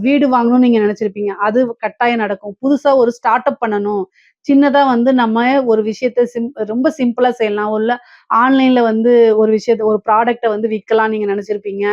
[SPEAKER 1] வீடு வாங்கணும்னு நீங்க நெனச்சிருப்பீங்க. அது கட்டாயம் நடக்கும். புதுசா ஒரு ஸ்டார்ட் அப் பண்ணணும். சின்னதா வந்து நம்ம ஒரு விஷயத்த ரொம்ப சிம்பிளா செய்யலாம். இல்ல ஆன்லைன்ல வந்து ஒரு விஷயத்த ஒரு ப்ராடக்ட்ட வந்து விக்கலாம் நீங்க நெனச்சிருப்பீங்க.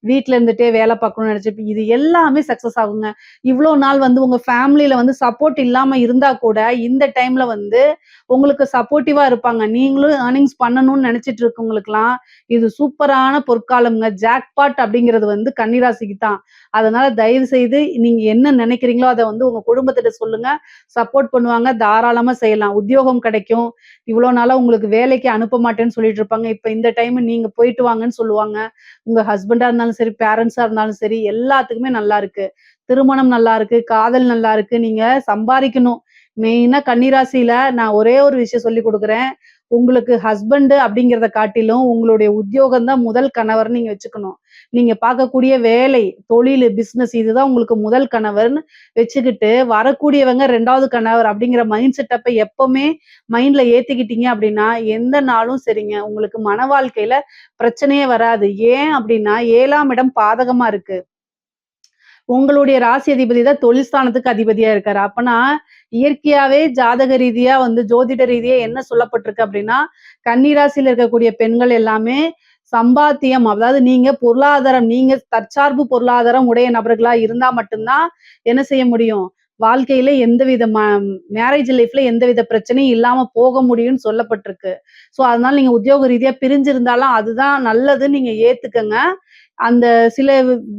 [SPEAKER 1] வீட்ல இருந்துட்டே வேல பார்க்கணும்னு நெனச்சிருப்பீங்க. இது எல்லாமே சக்சஸ் ஆகுங்க. இவ்ளோ நாள் வந்து உங்க ஃபேமிலில வந்து சப்போர்ட் இல்லாம இருந்தா கூட, இந்த டைம்ல வந்து உங்களுக்கு சப்போர்ட்டிவா இருப்பாங்க. நீங்களும் ஏர்னிங்ஸ் பண்ணணும்னு நெனச்சிட்டு இருக்கவங்களுக்கெல்லாம், இது சூப்பரான பொற்காலம்ங்க. ஜாக்பாட் அப்படிங்கிறது வந்து கன்னிராசிக்கு தான். அதனால தயவு செய்து நீங்க என்ன நெனைக்கிறீங்களோ, அத வந்து உங்க குடும்பத்திட்ட சொல்லுங்க. சப்போர்ட் பண்ணுவாங்க. தாராளமா செய்யலாம். உத்தியோகம் கிடைக்கும். இவ்ளோ நாளா உங்களுக்கு வேலைக்கு அனுப்ப மாட்டேன்னு சொல்லிட்டு இருப்பாங்க. இப்ப இந்த டைம் நீங்க போயிட்டு வாங்கன்னு சொல்லுவாங்க. உங்க ஹஸ்பண்டா இருந்தாலும் சரி, பேரண்ட்ஸா இருந்தாலும் சரி, எல்லாத்துக்குமே நல்லா இருக்கு. திருமணம் நல்லா இருக்கு, காதல் நல்லா இருக்கு. நீங்க சம்பாரிக்கணும். மெயினா கன்னிராசியில நான் ஒரே ஒரு விஷயம் சொல்லிக் குடுக்குறேன். உங்களுக்கு ஹஸ்பண்ட் அப்படிங்கிறத காட்டிலும் உங்களுடைய உத்தியோகம் தான் முதல் கணவர்ன்னு நீங்க வச்சுக்கணும். நீங்க பார்க்கக்கூடிய வேலை, தொழிலு, பிசினஸ் இதுதான் உங்களுக்கு முதல் கணவர்ன்னு வச்சுக்கிட்டு, வரக்கூடியவங்க 2வது கணவர் அப்படிங்கிற மைண்ட் செட்டப்ப எப்பவுமே மைண்ட்ல ஏத்திக்கிட்டீங்க அப்படின்னா, எந்த நாளும் சரிங்க. உங்களுக்கு மன வாழ்க்கையில பிரச்சனையே வராது. ஏன் அப்படின்னா 7ஆம் இடம் பாதகமா இருக்கு. உங்களுடைய ராசி அதிபதி தான் தொழில் ஸ்தானத்துக்கு அதிபதியா இருக்காரு. அப்பன்னா, இயற்கையாவே ஜாதக ரீதியா வந்து ஜோதிட ரீதியா என்ன சொல்லப்பட்டிருக்கு அப்படின்னா, கன்னி ராசியில இருக்கக்கூடிய பெண்கள் எல்லாமே சம்பாத்தியம், அதாவது நீங்க பொருளாதாரம் நீங்க தற்சார்பு பொருளாதாரம் உடைய நபர்களா இருந்தா மட்டும் தான் என்ன செய்ய முடியும்? வாழ்க்கையில எந்தவித மேரேஜ் லைஃப்ல எந்தவித பிரச்சனையும் இல்லாம போக முடியும்னு சொல்லப்பட்டிருக்கு. ஸோ, அதனால நீங்க உத்தியோக ரீதியா பிரிஞ்சிருந்தாலும் அதுதான் நல்லதுன்னு நீங்க ஏத்துக்கங்க. அந்த சில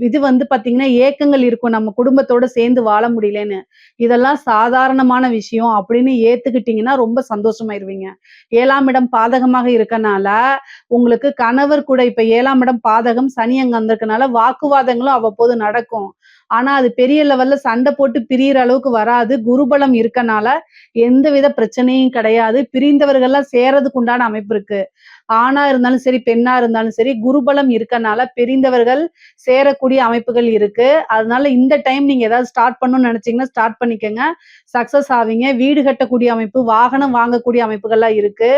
[SPEAKER 1] இது வந்து பார்த்தீங்கன்னா, ஏக்கங்கள் இருக்கும். நம்ம குடும்பத்தோட சேர்ந்து வாழ முடியலன்னு. இதெல்லாம் சாதாரணமான விஷயம் அப்படின்னு ஏத்துக்கிட்டீங்கன்னா, ரொம்ப சந்தோஷமாயிருவீங்க. 7ஆம் இடம் பாதகமாக இருக்கனால, உங்களுக்கு கணவர் கூட இப்ப 7ஆம் இடம் பாதகம், சனி அங்க வந்திருக்கனால வாக்குவாதங்களும் அவ்வப்போது நடக்கும். ஆனா அது பெரிய லெவல்ல சண்டை போட்டு பிரியற அளவுக்கு வராது. குருபலம் இருக்கனால எந்தவித பிரச்சனையும் கிடையாது. பிரிந்தவர்கள்லாம் சேர்றதுக்கு உண்டான அமைப்பு இருக்கு. ஆணா இருந்தாலும் சரி, பெண்ணா இருந்தாலும் சரி, குருபலம் இருக்கனால பிரிந்தவர்கள் சேரக்கூடிய அமைப்புகள் இருக்கு. அதனால இந்த டைம் நீங்க ஏதாவது ஸ்டார்ட் பண்ணணும்னு நினைச்சீங்கன்னா ஸ்டார்ட் பண்ணிக்கங்க. சக்சஸ் ஆவீங்க. வீடு கட்டக்கூடிய அமைப்பு, வாகனம் வாங்கக்கூடிய அமைப்புகள்லாம் இருக்கு.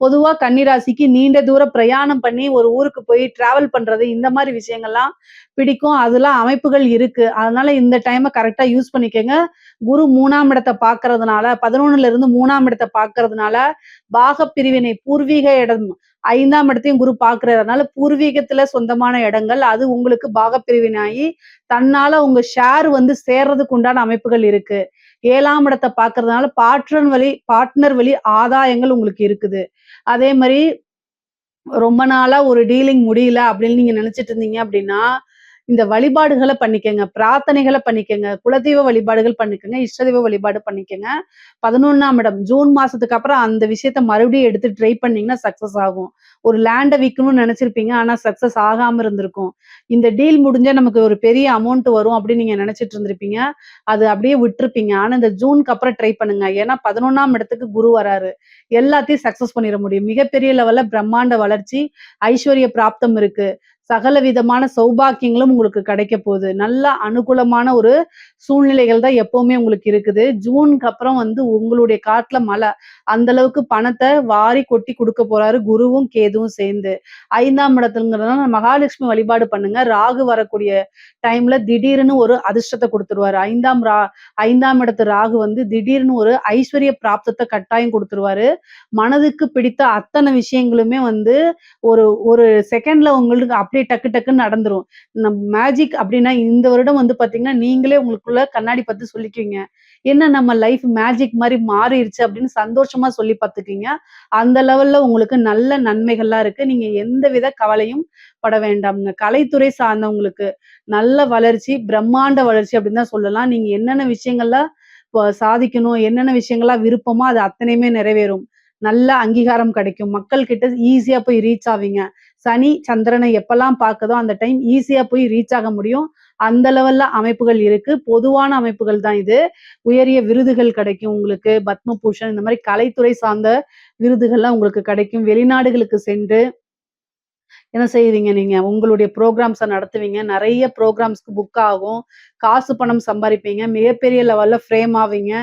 [SPEAKER 1] பொதுவா கன்னி ராசிக்கு நீண்ட தூர பிரயாணம் பண்ணி ஒரு ஊருக்கு போய் டிராவல் பண்றது, இந்த மாரி விஷயங்கள்லாம் பிடிக்கும். அதெல்லாம் அமைப்புகள் இருக்கு. அதனால இந்த டைம கரெக்ட்டா யூஸ் பண்ணிக்கங்க. குரு 3ஆம் இடத்த பார்க்கறதுனால 11ல இருந்து 3ஆம் இடத்த பார்க்கறதுனால, பாகப் பிரிவினை பூர்வீக இடம் 5ஆம் இடத்தையும் குரு பார்க்கிறதுனால, பூர்வீகத்துல சொந்தமான இடங்கள், அது உங்களுக்கு பாகப் பிரிவினையாகி, தன்னால உங்க ஷேர் வந்து சேர்றதுக்கு உண்டான அமைப்புகள் இருக்கு. 7ஆம் இடத்த பார்க்கறதுனால, பார்ட்னர் வழி ஆதாயங்கள் உங்களுக்கு இருக்குது. அதே மாரி ரொம்ப நாளா ஒரு டீலிங் முடியல அப்படின்னு நீங்க நினைச்சிட்டு இருந்தீங்க அப்படின்னா, இந்த வழிபாடுகள பண்ணிக்கங்க. பிரார்த்தனைகள பண்ணிக்கங்க. குலதெய்வ வழிபாடுகள் பண்ணிக்கங்க. இஷ்ட தெய்வ வழிபாடு பண்ணிக்கங்க. 11ஆம் இடம் ஜூன் மாசத்துக்கு அப்புறம் அந்த விஷயத்த மறுபடியும் எடுத்து ட்ரை பண்ணீங்கன்னா சக்சஸ் ஆகும். ஒரு லேண்ட விக்கணும்னு நினைச்சிருப்பீங்க. ஆனா சக்சஸ் ஆகாம இருந்திருக்கும். இந்த டீல் முடிஞ்சா நமக்கு ஒரு பெரிய அமௌண்ட் வரும் அப்படின்னு நீங்க நினைச்சிட்டு இருந்திருப்பீங்க. அது அப்படியே விட்டுருப்பீங்க. ஆனா இந்த ஜூனுக்கு அப்புறம் ட்ரை பண்ணுங்க. ஏன்னா 11ஆம் இடத்துக்கு குரு வராரு. எல்லாத்தையும் சக்சஸ் பண்ணிற முடியும். மிகப்பெரிய லெவல்ல பிரம்மாண்ட வளர்ச்சி, ஐஸ்வர்ய பிராப்தம் இருக்கு. சகல விதமான சௌபாக்கியங்களும் உங்களுக்கு கிடைக்க போகுது. நல்ல அனுகூலமான ஒரு சூழ்நிலைகள் தான் எப்பவுமே உங்களுக்கு இருக்குது. ஜூனுக்கு அப்புறம் வந்து உங்களுடைய காட்டுல மழை. அந்த அளவுக்கு பணத்த வாரி கொட்டி குடுக்க போறாரு குருவும், கேதுவும் சேர்ந்து. 5ஆம் இடத்துலங்கிறதுனால மகாலட்சுமி வழிபாடு பண்ணுங்க. ராகு வரக்கூடிய டைம்ல திடீர்னு ஒரு அதிர்ஷ்டத்த குடுத்துருவாரு. 5ஆம் இடத்து ராகு வந்து திடீர்னு ஒரு ஐஸ்வர்ய பிராப்தத்த கட்டாயம் குடுத்துருவாரு. மனதுக்கு பிடித்த அத்தன விஷயங்களுமே வந்து ஒரு ஒரு செகண்ட்ல உங்களுக்கு அப்படியே டக்கு டக்குன்னு நடந்துரும். மேஜிக் அப்படின்னா இந்த வருடம் வந்து பாத்தீங்கன்னா, நீங்களே உங்களுக்குள்ள கண்ணாடி பார்த்து சொல்லிக்குவீங்க. என்ன நம்ம லைஃப் மேஜிக் மாரி மாறிருச்சு அப்படின்னு சந்தோஷமா சொல்லி பார்த்துக்குவீங்க. அந்த லெவல்ல உங்களுக்கு நல்ல நன்மைகள்லாம் இருக்கு. நீங்க எந்தவித கவலையும் பட வேண்டாம்ங்க. கலைத்துறை சார்ந்தவங்களுக்கு நல்ல வளர்ச்சி, பிரம்மாண்ட வளர்ச்சி அப்படின்னு தான் சொல்லலாம். நீங்க என்னென்ன விஷயங்கள்லாம் சாதிக்கணும், என்னென்ன விஷயங்கள்லாம் விருப்பமோ அது அத்தனையுமே நிறைவேறும். நல்ல அங்கீகாரம் கிடைக்கும். மக்கள் கிட்ட ஈஸியா போய் ரீச் ஆவீங்க. சனி, சந்திரனை எப்பல்லாம் பாக்குதோ அந்த டைம் ஈஸியா போய் ரீச் ஆக முடியும். அந்த லெவல்ல அமைப்புகள் இருக்கு. பொதுவான அமைப்புகள் தான் இது. உயரிய விருதுகள் கிடைக்கும் உங்களுக்கு. பத்மபூஷன் இந்த மாரி கலைத்துறை சார்ந்த விருதுகள்லாம் உங்களுக்கு கிடைக்கும். வெளிநாடுகளுக்கு சென்று என்ன செய்வீங்க நீங்க? உங்களுடைய புரோகிராம்ஸ நடத்துவீங்க. நெறைய புரோகிராம்ஸ்க்கு புக் ஆகும். காசு பணம் சம்பாரிப்பீங்க. மிகப்பெரிய லெவல்ல ஃப்ரேம் ஆவீங்க.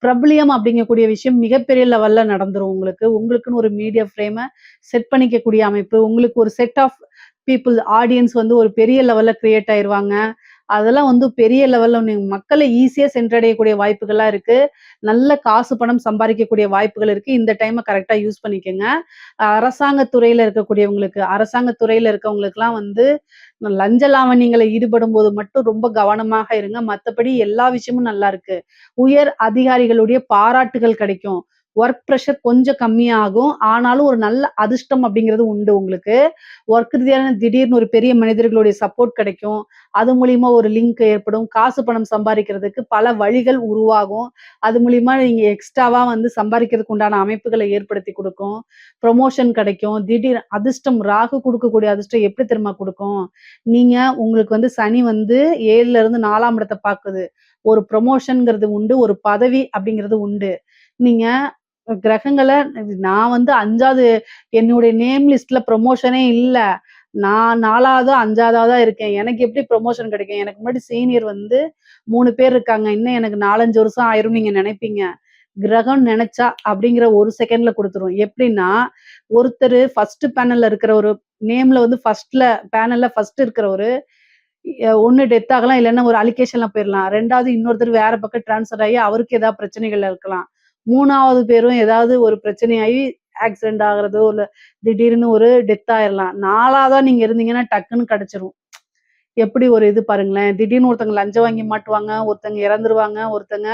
[SPEAKER 1] பிரபல்யம் அப்படிங்கக்கூடிய விஷயம் மிகப்பெரிய லெவல்ல நடந்துரும் உங்களுக்கு. உங்களுக்குன்னு ஒரு மீடியா ஃப்ரேம செட் பண்ணிக்கக்கூடிய அமைப்பு. உங்களுக்கு ஒரு செட் ஆஃப் பீப்பிள் ஆடியன்ஸ் வந்து ஒரு பெரிய லெவல்ல கிரியேட் ஆயிருவாங்க. அதெல்லாம் வந்து பெரிய லெவல்ல நீங்க மக்கள ஈஸியா சென்றடையக்கூடிய வாய்ப்புகள்லாம் இருக்கு. நல்ல காசு பணம் சம்பாரிக்கக்கூடிய வாய்ப்புகள் இருக்கு. இந்த டைம கரெக்ட்டா யூஸ் பண்ணிக்கங்க. அரசாங்க துறையில அரசாங்க துறையில இருக்கவங்களுக்குலாம் வந்து லஞ்ச லாவண்யங்கள்ல ஈடுபடும்போது மட்டும் ரொம்ப கவனமாக இருங்க. மத்தபடி எல்லா விஷயமும் நல்லா இருக்கு. உயர் அதிகாரிகளுடைய பாராட்டுகள் கிடைக்கும். ஒர்க் பிரஷர் கொஞ்சம் கம்மியாகும். ஆனாலும் ஒரு நல்ல அதிர்ஷ்டம் அப்படிங்கிறது உண்டு உங்களுக்கு. ஒர்க் ரீதியான திடீர்னு ஒரு பெரிய மனிதர்களுடைய சப்போர்ட் கிடைக்கும். அது மூலியமா ஒரு லிங்க் ஏற்படும். காசு பணம் சம்பாரிக்கிறதுக்கு பல வழிகள் உருவாகும். அது மூலியமா நீங்க எக்ஸ்ட்ராவா வந்து சம்பாரிக்கிறதுக்கு உண்டான அமைப்புகள ஏற்படுத்தி குடுக்கும். ப்ரமோஷன் கிடைக்கும். திடீர் அதிர்ஷ்டம் ராகு குடுக்கக்கூடிய அதிர்ஷ்டம் எப்படி தெரியுமா குடுக்கும்? நீங்க உங்களுக்கு வந்து சனி வந்து 7ல இருந்து 4ஆம் இடத்த பாக்குது. ஒரு ப்ரமோஷன்ங்கிறது உண்டு. ஒரு பதவி அப்படிங்கிறது உண்டு. நீங்க கிரகங்கள நான் வந்து 5வது என்னுடைய நேம் லிஸ்ட்ல ப்ரமோஷனே இல்ல. நான் 4வதோ, 5வதா தான் இருக்கேன். எனக்கு எப்படி ப்ரமோஷன் கிடைக்கும்? எனக்கு முன்னாடி சீனியர் வந்து 3 பேர் இருக்காங்க. இன்னும் எனக்கு 4, 5 வருஷம் ஆயிரும்னு நீங்க நினைப்பீங்க. கிரகம் நெனச்சா அப்படிங்கிற 1 செகண்ட்ல குடுத்துரும். எப்படின்னா, ஒருத்தரு ஃபர்ஸ்ட் பேனல்ல இருக்கிற ஒரு நேம்ல வந்து பேனல்ல ஃபர்ஸ்ட் இருக்கிறவரு ஒண்ணு டெத் ஆகலாம். இல்லன்னா ஒரு அலிகேஷன்ல போயிரலாம். 2வது இன்னொருத்தர் வேற பக்கம் ட்ரான்ஸ்ஃபர் ஆகி அவருக்கு ஏதாவது பிரச்சனைகள் இருக்கலாம். 3வது பேரும் ஏதாவது ஒரு பிரச்சனையாகி ஆக்சிடென்ட் ஆகுறதோ, இல்ல திடீர்னு ஒரு டெத் ஆயிரலாம். 4வதா நீங்க இருந்தீங்கன்னா டக்குன்னு கிடைச்சிரும். எப்படி ஒரு இது பாருங்களேன். திடீர்னு ஒருத்தங்க லஞ்சம் வாங்கி மாட்டுவாங்க. ஒருத்தங்க இறந்துருவாங்க. ஒருத்தங்க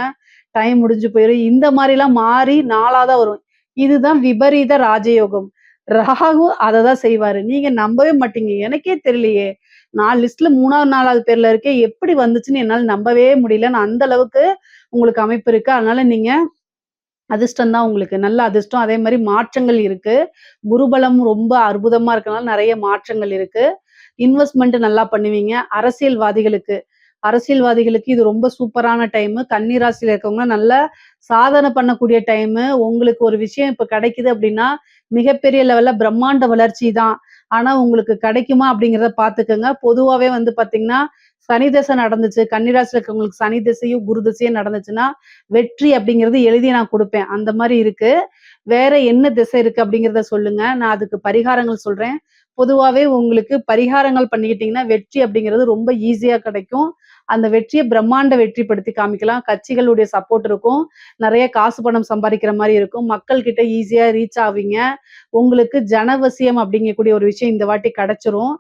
[SPEAKER 1] டைம் முடிஞ்சு போயிரும். இந்த மாரிலாம் மாறி 4வதா வரும். இதுதான் விபரீத ராஜயோகம். ராகு அததான் செய்வாரு. நீங்க நம்பவே மாட்டீங்க. எனக்கே தெரியலையே! நான் லிஸ்ட்ல 3வது, 4வது பேர்ல இருக்கேன். எப்படி வந்துச்சுன்னு என்னால நம்பவே முடியல. நான் அந்த அளவுக்கு உங்களுக்கு அமைப்பு இருக்கு. அதனால நீங்க அதிர்ஷ்டம் தான் உங்களுக்கு. நல்ல அதிர்ஷ்டம். அதே மாரி மாற்றங்கள் இருக்கு. குருபலம் ரொம்ப அற்புதமா இருக்கனால நெறைய மாற்றங்கள் இருக்கு. இன்வெஸ்ட்மென்ட் நல்லா பண்ணுவீங்க. அரசியல்வாதிகளுக்கு அரசியல்வாதிகளுக்கு இது ரொம்ப சூப்பரான டைமு. கன்னி ராசியில இருக்கவங்க நல்லா சாதனை பண்ணக்கூடிய டைமு. உங்களுக்கு ஒரு விஷயம் இப்ப கிடைக்குது அப்படின்னா, மிகப்பெரிய லெவல்ல பிரம்மாண்ட வளர்ச்சி தான். ஆனா உங்களுக்கு கிடைக்குமா அப்படிங்கிறத பார்த்துக்கங்க. பொதுவாவே வந்து பார்த்தீங்கன்னா, சனி தசை நடந்துச்சு. கன்னி ராசியில இருக்கவங்களுக்கு சனி திசையும், குரு திசையும் நடந்துச்சுன்னா, வெற்றி அப்படிங்கிறது எழுதி நான் குடுப்பேன். அந்த மாரி இருக்கு. வேற என்ன திசை இருக்கு அப்படிங்கிறத சொல்லுங்க. நான் அதுக்கு பரிகாரங்கள் சொல்றேன். பொதுவாவே உங்களுக்கு பரிகாரங்கள் பண்ணிக்கிட்டீங்கன்னா, வெற்றி அப்படிங்கிறது ரொம்ப ஈஸியா கிடைக்கும். அந்த வெற்றிய பிரம்மாண்ட வெற்றிப்படுத்தி காமிக்கலாம். கட்சிகளுடைய சப்போர்ட் இருக்கும். நெறைய காசு பணம் சம்பாரிக்கிற மாரி இருக்கும். மக்கள் கிட்ட ஈஸியா ரீச் ஆவீங்க. உங்களுக்கு ஜனவசியம் அப்படிங்கக்கூடிய ஒரு விஷயம் இந்த வாட்டி கிடைச்சிரும்.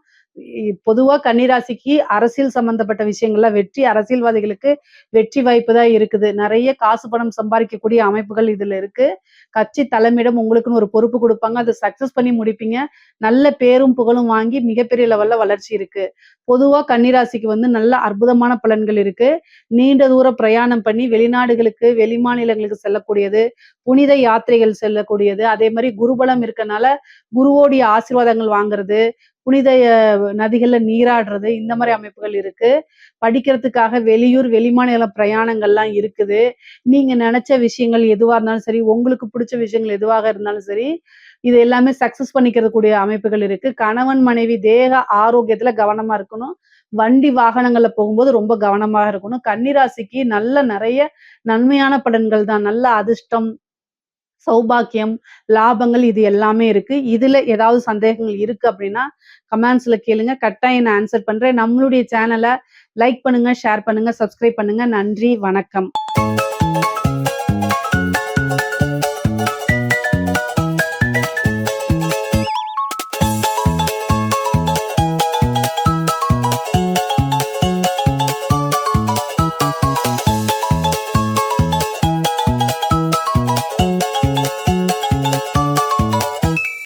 [SPEAKER 1] பொதுவா கன்னிராசிக்கு அரசியல் சம்பந்தப்பட்ட விஷயங்கள்ல வெற்றி அரசியல்வாதிகளுக்கு வெற்றி வாய்ப்பு தான் இருக்குது. நெறைய காசு பணம் சம்பாரிக்கக்கூடிய அமைப்புகள் இதுல இருக்கு. கட்சி தலைமையிடம் உங்களுக்குன்னு ஒரு பொறுப்பு குடுப்பாங்க. அத சக்சஸ் பண்ணி முடிப்பீங்க. நல்ல பேரும் புகழும் வாங்கி மிகப்பெரிய லெவல்ல வளர்ச்சி இருக்கு. பொதுவா கன்னிராசிக்கு வந்து நல்ல அற்புதமான பலன்கள் இருக்கு. நீண்ட தூர பிரயாணம் பண்ணி வெளிநாடுகளுக்கு, வெளிமாநிலங்களுக்கு செல்லக்கூடியது, புனித யாத்திரைகள் செல்லக்கூடியது, அதே மாரி குருபலம் இருக்கனால குருவோடைய ஆசீர்வாதங்கள் வாங்குறது, புனித நதிகள்ல நீராடுறது, இந்த மாரி அமைப்புகள் இருக்கு. படிக்கிறதுக்காக வெளியூர், வெளிமாநில பிரயாணங்கள்லாம் இருக்குது. நீங்க நெனச்ச விஷயங்கள் எதுவா இருந்தாலும் சரி, உங்களுக்கு புடிச்ச விஷயங்கள் எதுவாக இருந்தாலும் சரி, இது எல்லாமே சக்சஸ் பண்ணிக்கிறது கூடிய அமைப்புகள் இருக்கு. கணவன், மனைவி தேக ஆரோக்கியத்துல கவனமா இருக்கணும். வண்டி வாகனங்கள்ல போகும்போது ரொம்ப கவனமாக இருக்கணும். கன்னி ராசிக்கு நல்ல நெறைய நன்மையான பலன்கள் தான். நல்ல அதிர்ஷ்டம், சௌபாக்கியம், லாபங்கள் இது எல்லாமே இருக்கு. இதுல ஏதாவது சந்தேகங்கள் இருக்கு அப்படின்னா, கமெண்ட்ஸ்ல கேளுங்க. கட்டாயம் நான் ஆன்சர் பண்றேன். நம்மளுடைய சேனல லைக் பண்ணுங்க, ஷேர் பண்ணுங்க, சப்ஸ்கிரைப் பண்ணுங்க. நன்றி, வணக்கம்.